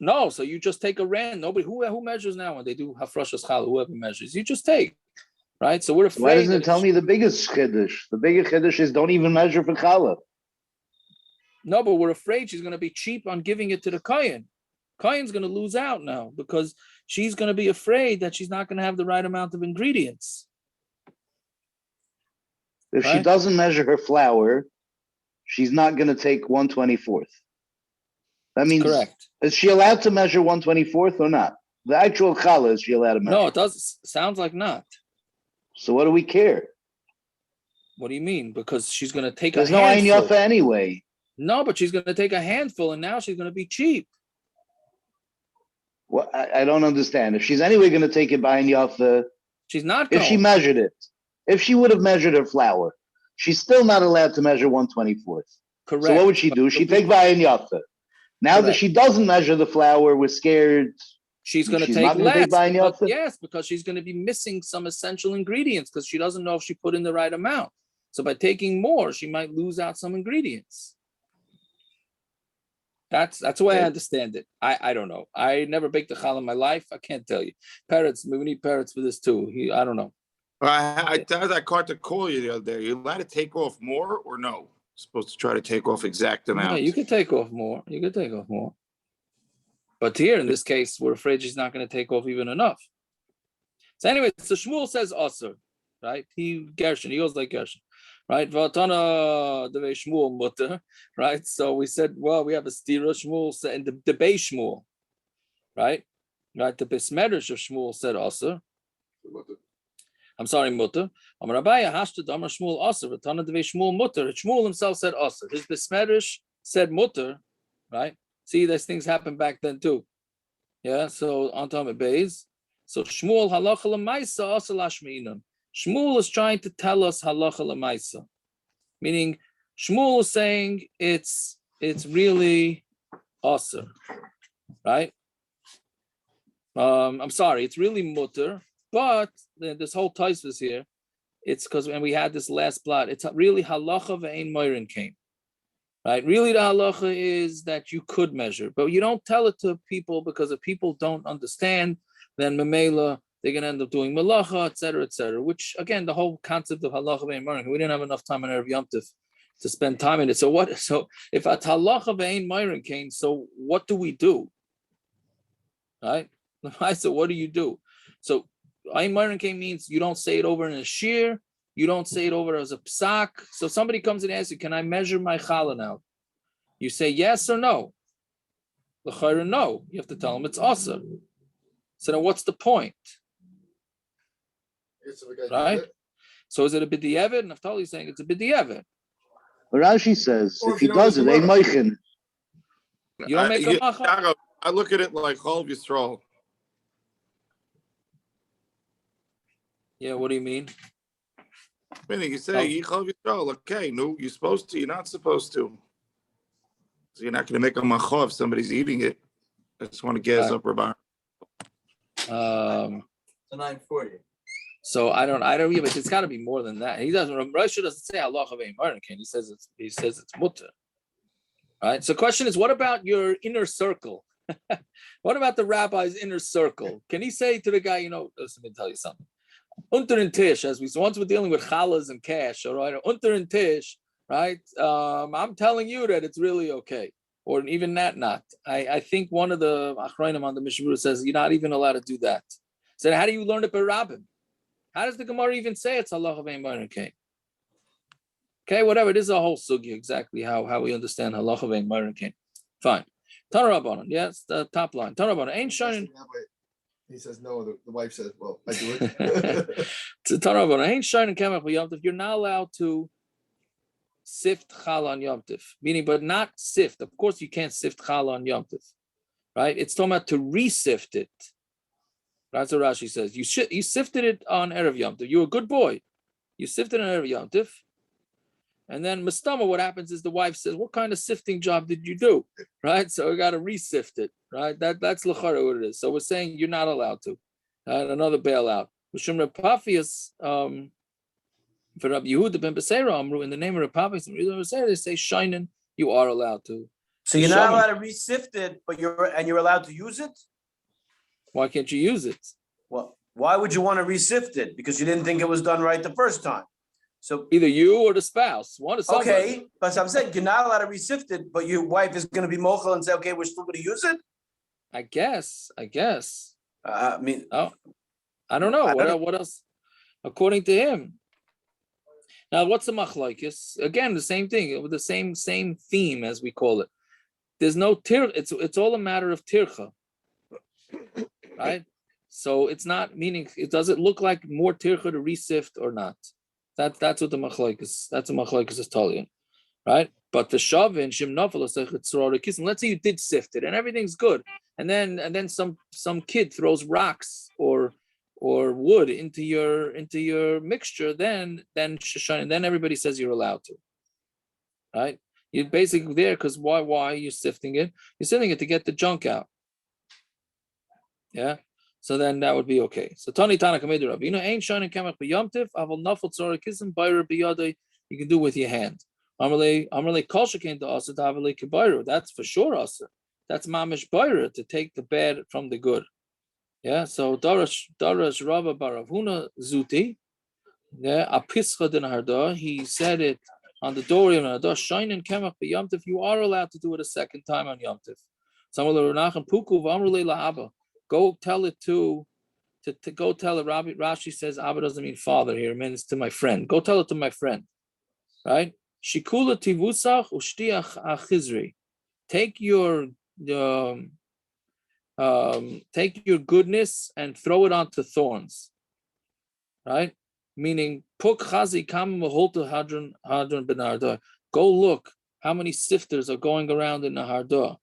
No, so you just take a rand. Nobody who measures now when they do hafrashas challah, whoever measures, you just take. Right? So we're afraid. Why doesn't it tell me the biggest chiddush? The bigger chiddush is don't even measure for challah. No, but we're afraid she's going to be cheap on giving it to the kohen. Kohen's going to lose out now because she's going to be afraid that she's not going to have the right amount of ingredients. If she doesn't measure her flour, she's not going to take 1/24. That means, correct. Is she allowed to measure 1/24 or not? The actual challah, is she allowed to measure? No, it does. Sounds like not. So what do we care? What do you mean? Because she's going to take There's a no ayin handful. yafa anyway. No, but she's going to take a handful, and now she's going to be cheap. Well, I don't understand. If she's anyway going to take it by ayin yafa, she's not. If she measured it, if she would have measured her flour, she's still not allowed to measure 1/24. Correct. So what would she do? She'd take by ayin yafa. Now that she doesn't measure the flour, we're scared. She's going to take less. Yes, because she's going to be missing some essential ingredients because she doesn't know if she put in the right amount. So by taking more, she might lose out some ingredients. That's the way I understand it. I don't know. I never baked a challah in my life. I can't tell you. Parrots, we need parrots for this too. I don't know. I told that card to call you the other day. Are you allowed to take off more or no? Supposed to try to take off exact amount. No, you could take off more. You could take off more. But here, in this case, we're afraid she's not going to take off even enough. So anyway, so Shmuel says Asr, right? He goes like Gershon, right? Vatana the Shmuel mutter, right? So we said, well, we have a stira. Shmuel said, and the Bei Shmuel, right? Right, the Besmedrish of Shmuel said Asr. I'm sorry, mutter. Amar Abaya hashta damar Shmuel Asr. Vatana the Shmuel mutter. Shmuel himself said Asr. His Besmedrish said mutter, right? See, those things happened back then too. Yeah, so on Talmud Beis. So Shmuel halacha l'maisa asal hashmeinan. Shmuel is trying to tell us halacha l'maisa. Meaning, Shmuel is saying it's really asr, right? I'm sorry, it's really mutter, but this whole Tosfos here, it's because when we had this last plot, it's really halacha ve'ein moirin came. Right, really, the halacha is that you could measure, but you don't tell it to people because if people don't understand, then memela they're gonna end up doing malacha, etc., etc. Which again, the whole concept of halacha ve'ein moirin, we didn't have enough time on Erev Yom Tov to spend time in it. So what? So if at halacha ve'ein moirin came, so what do we do? Right? So what do you do? So ein moirin came means you don't say it over in a shir. You don't say it over as a psak. So somebody comes and asks you, can I measure my challah now? You say yes or no. L'chayra, no. You have to tell them it's awesome. So then what's the point? Right? So is it a b'di'evet? Naftali is saying it's a b'di'evet. Rashi says, if he does it, ain't moichin. You don't make a macha? I look at it like Chol Yisrael. Yeah, what do you mean? Meaning you say, okay, no, you're supposed to, you're not supposed to. So you're not going to make a macha if somebody's eating it. I just want to gas up Rabbi. It's a 940. So I don't, yeah, but it's got to be more than that. He doesn't, Rashi doesn't say halacha ve'ein moirin. He says it's mutter. Right? So the question is, what about your inner circle? What about the rabbi's inner circle? Can he say to the guy, listen, let me tell you something. Unter and Tish, as once we're dealing with challahs and cash, all right? Unter and Tish, right? I'm telling you that it's really okay, or even that not. I think one of the achrayim on the Mishna says you're not even allowed to do that. So how do you learn it by Rabbim? How does the Gemara even say it's halacha ve'ein moirin kain? Okay, whatever. It is a whole sugya exactly how we understand halacha ve'ein moirin kain. Fine. Tana Rabbanan, yes, the top line. Tana Rabbanan ain't shining. He says no. The wife says, "Well, I do it." You're not allowed to sift challah on Yom Tov, meaning, but not sift. Of course, you can't sift challah on Yom Tov, right? It's talking about to re-sift it, That's what Rashi says. You sifted it on Erev Yom Tov. You're a good boy. You sifted it on Erev Yom Tov. And then Mastama, what happens is the wife says, what kind of sifting job did you do? Right? So we got to re-sift it. Right? That's L'chara what it is. So we're saying you're not allowed to. Another bailout. For Rabbi Yehuda ben Beseira Amru, in the name of Rabbi Papias, they say shinen, you are allowed to. So you're not allowed to re-sift it, but you're allowed to use it? Why can't you use it? Well, why would you want to re-sift it? Because you didn't think it was done right the first time. So either you or the spouse. One is somebody. Okay, but I'm saying you're not allowed to re-sift it, but your wife is going to be mochel and say, okay, we're still going to use it? I guess. I mean, I don't know. What else? According to him. Now, what's the machlokes? Again, the same thing, with the same theme as we call it. There's no tir. It's all a matter of tircha, right? So it's not meaning. Does it look like more tircha to re-sift or not? That's what the machlokes. That's what machlokes is telling you, right? But the shavin shim nafel. Let's say you did sift it and everything's good, and then some kid throws rocks or wood into your mixture, then everybody says you're allowed to, right? You're basically there because why are you sifting it? You're sifting it to get the junk out. Yeah. So then that would be okay. So Tani Tana Kamedu Rabbi, ain't shining kamak b'yomtiv, aval nafel tzora kism bayra b'yadai. You can do with your hand. Amalei kol shekein to asa tavalei kibayru. That's for sure asa. That's mamish bayra, to take the bad from the good. Yeah. So Darash Rava Baravuna Zuti. Yeah. Apischa den harda. He said it on the door of harda. Shining kamak b'yomtiv. You are allowed to do it a second time on yomtiv. Samalei Runachem Puku v'amrulei la'aba. Go tell it to go tell it. Rashi says Abba doesn't mean father here, it means to my friend. Go tell it to my friend, right? Shikula tivusach ushtiach achizri. Take your goodness and throw it onto thorns, right? Meaning puk chazi kam maholta hadron benarda. Go look how many sifters are going around in the harda.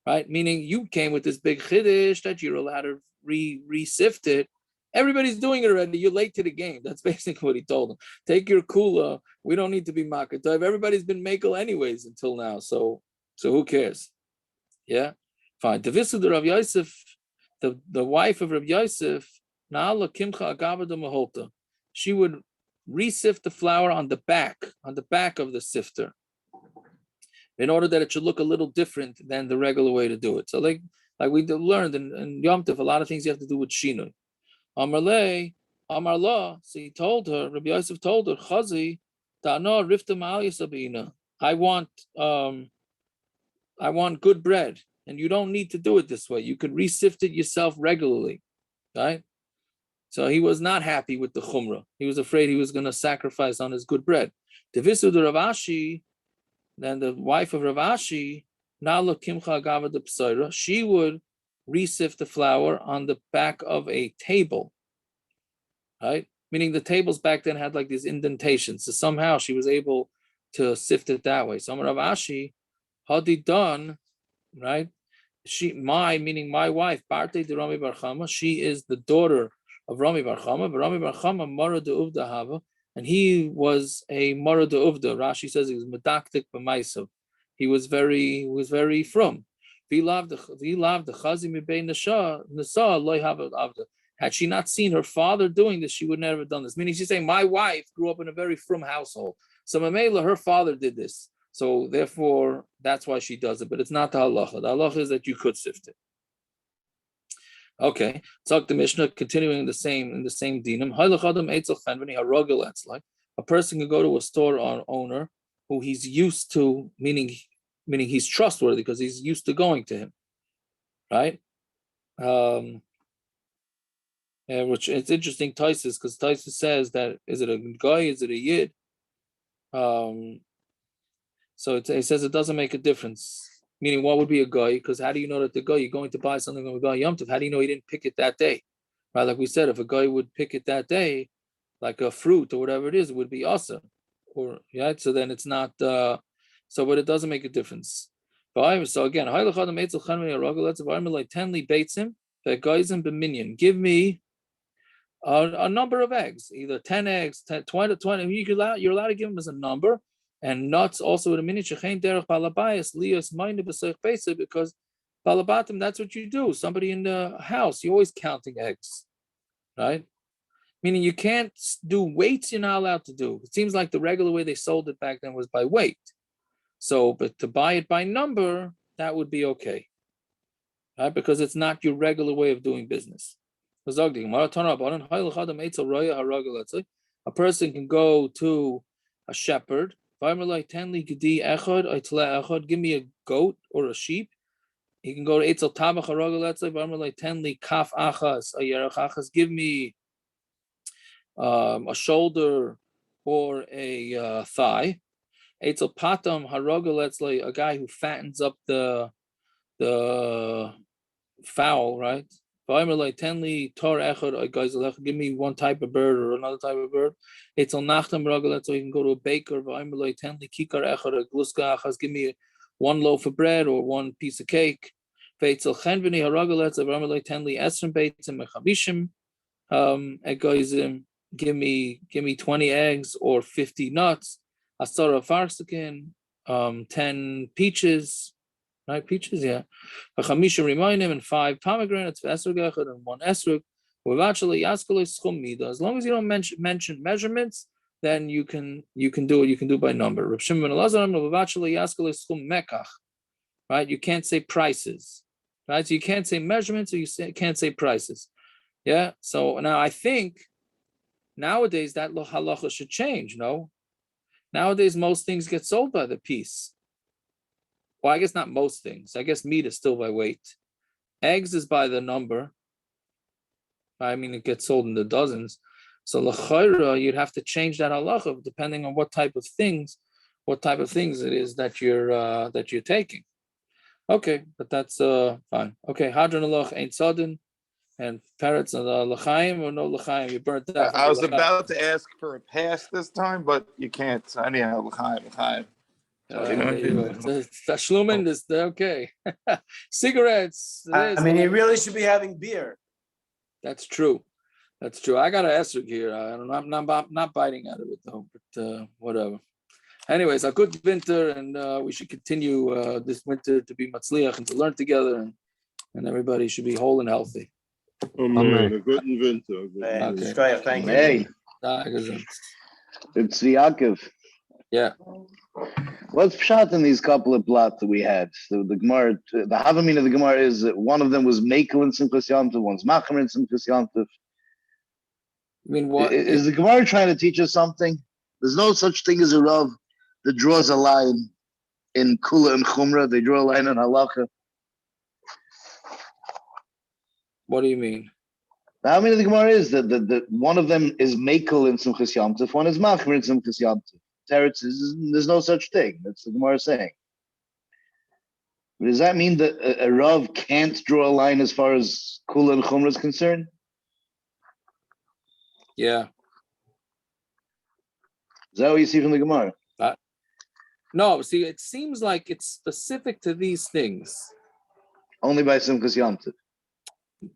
Right, meaning you came with this big chiddush that you're allowed to re-sift it. Everybody's doing it already. You're late to the game. That's basically what he told them. Take your kula. We don't need to be makatov. Everybody's been makel anyways until now. So who cares? Yeah, fine. The Rav Yosef, the wife of Rav Yosef, Naala Kimcha Agavada Maholta. She would re-sift the flour on the back of the sifter, in order that it should look a little different than the regular way to do it. So like we learned in Yom Tov, a lot of things you have to do with shinui. Amar La, so he told her, Rabbi Yosef told her, Chazi, Ta'na rifta ma'al yasabina. I want good bread, and you don't need to do it this way. You could re-sift it yourself regularly, right? So he was not happy with the chumrah. He was afraid he was going to sacrifice on his good bread. Devisu de Rav Ashi, then the wife of Rav Ashi, Nala Kimcha Gava de Psaira, she would re-sift the flour on the back of a table, right? Meaning the tables back then had like these indentations. So somehow she was able to sift it that way. So Rav Ashi, Hadi done, right? Meaning my wife, Barte de Rami Bar Chama, she is the daughter of Rami Bar Chama, but Rami Bar Chama, Mara de Uvda Hava, and he was a Mara de Uvda. Rashi says he was medaktik b'maisav. He was very from. Had she not seen her father doing this, she would never have done this. Meaning she's saying, my wife grew up in a very from household. So Mamela, her father did this. So therefore, that's why she does it. But it's not the halacha. The halacha is that you could sift it. Okay, so the Mishna continuing in the same dinam. A person can go to a store owner who he's used to, meaning he's trustworthy because he's used to going to him, right? Which it's interesting, Taisus, because Taisus says that is it a guy, is it a yid? So it says it doesn't make a difference. Meaning, what would be a guy? Because how do you know that the guy, you're going to buy something from a guy Yom Tov, how do you know he didn't pick it that day? Right? Like we said, if a guy would pick it that day, like a fruit or whatever it is, it would be awesome. Or right? So then it's not but it doesn't make a difference. So again, tenly baits him. The guys in Dominion, give me a number of eggs, either 10 eggs, 10, 20, 20. You're allowed to give them as a number. And nuts also with a minute, because Balabatim, that's what you do. Somebody in the house, you're always counting eggs, right? Meaning you can't do weights, you're not allowed to do. It seems like the regular way they sold it back then was by weight. So, but to buy it by number, that would be okay, right? Because it's not your regular way of doing business. A person can go to a shepherd, give me a goat or a sheep. He can go to Eitzel Tabach Haragel, let's say, Tenli Kaf Achas, Achas, give me a shoulder or a thigh. Eitzel Patam Haragel, let's say, a guy who fattens up the fowl, right? Tenli Tor Echad, give me one type of bird or another type of bird. Eitzel Nachtam Haragel, let's say, you can go to a baker, Tenli Kikar Echad, Gluska Achas, give me one loaf of bread or one piece of cake. Give me 20 eggs or 50 nuts, 10 peaches, right? Peaches, yeah. And 5 pomegranates, and 1 esrog. As long as you don't mention measurements, then you can do it. You can do by number. Right? You can't say prices. Right? So you can't say measurements, or can't say prices. Yeah. So now I think nowadays that halacha should change. No. Nowadays most things get sold by the piece. Well, I guess not most things. I guess meat is still by weight. Eggs is by the number. I mean, it gets sold in the dozens. So l'chayra, you'd have to change that halacha depending on what type of things it is that you're taking. Okay, but that's fine. Okay, hadron alach ain't sudden, and parrots and l'chaim or no l'chaim. You burnt that. I was about to ask for a pass this time, but you can't. Anyhow, l'chaim. Tashlumin is okay. Cigarettes. I mean, he really should be having beer. That's true. That's true. I got an esrog here. I'm not biting out of it though, but whatever. Anyways, a good winter, and we should continue this winter to be matzliach and to learn together, and everybody should be whole and healthy. Amen. A good winter. Okay. Thank you. Hey, it's Yaakov. Yeah. What's pshat in these couple of plots that we had? So the Gemara, the Havamin of the Gemara is that one of them was Mekel in Simchas Yontif, one's Machamer in Simchas Yontif. I mean, what is the Gemara trying to teach us something? There's no such thing as a Rav that draws a line in Kula and Chumra. They draw a line in Halacha. What do you mean? The Havamin of the Gemara is that one of them is Mekel in Simchas Yontif, one is Machamer in Simchas Yontif. Teretz there's no such thing. That's the Gemara saying. But does that mean that a Rav can't draw a line as far as Kula and Chumra is concerned? Yeah. Is that what you see from the Gemara? No, see, it seems like it's specific to these things. Only by Simchas Yontif.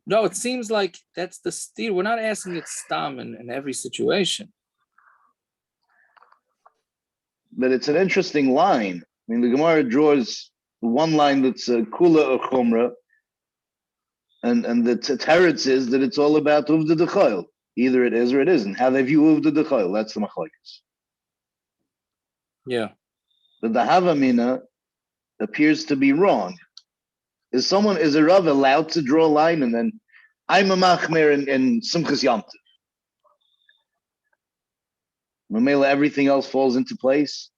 No, it seems like that's the steer. We're not asking it stam in every situation. But it's an interesting line. I mean, the Gemara draws one line that's Kula or Chumra, and the teretz is that it's all about Uvda D'Chayil. Either it is or it isn't. How they view Uvda D'Chayil, that's the Machlokes. Yeah. But the Havamina appears to be wrong. Is a Rav allowed to draw a line and then I'm a Machmer in Simchas Yontif? Mamela, everything else falls into place.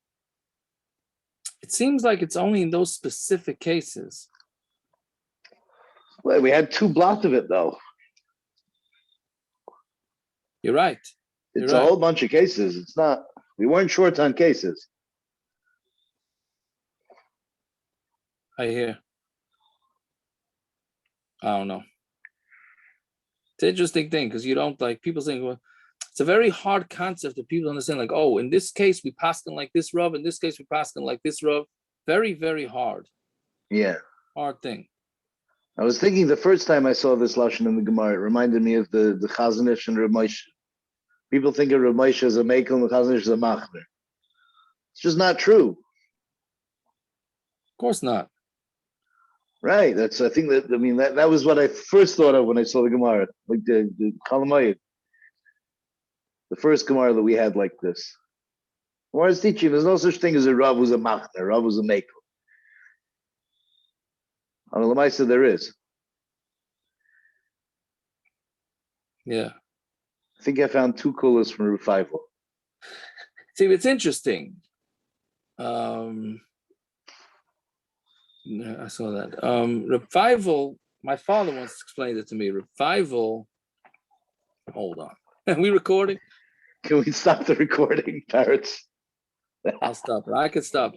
It seems like it's only in those specific cases. Well, we had 2 blots of it though. You're right. It's a whole bunch of cases. It's not. We weren't short on cases. I hear. I don't know. It's an interesting thing because you don't like people saying, well, it's a very hard concept that people understand. Like, oh, in this case we pasken like this Rav. In this case we pasken like this Rav. Very, very hard. Yeah. Hard thing. I was thinking the first time I saw this lashon in the Gemara, it reminded me of the Chazon Ish and Reb Moshe. People think of Reb Moshe as a makel and the Chazon Ish as a machmer. It's just not true. Of course not. Right. I think that was what I first thought of when I saw the Gemara, like the Kalamayit. The first Gemara that we had like this. Gemara is teaching there's no such thing as a Rav who's a machmer, Rav who's a makel. On the Lamaisa there is. Yeah. I think I found 2 kulas from Revival. See, it's interesting. I saw that. Revival, my father once explained it to me. Revival, hold on. Are we recording? Can we stop the recording, parrots? I'll stop it. I can stop.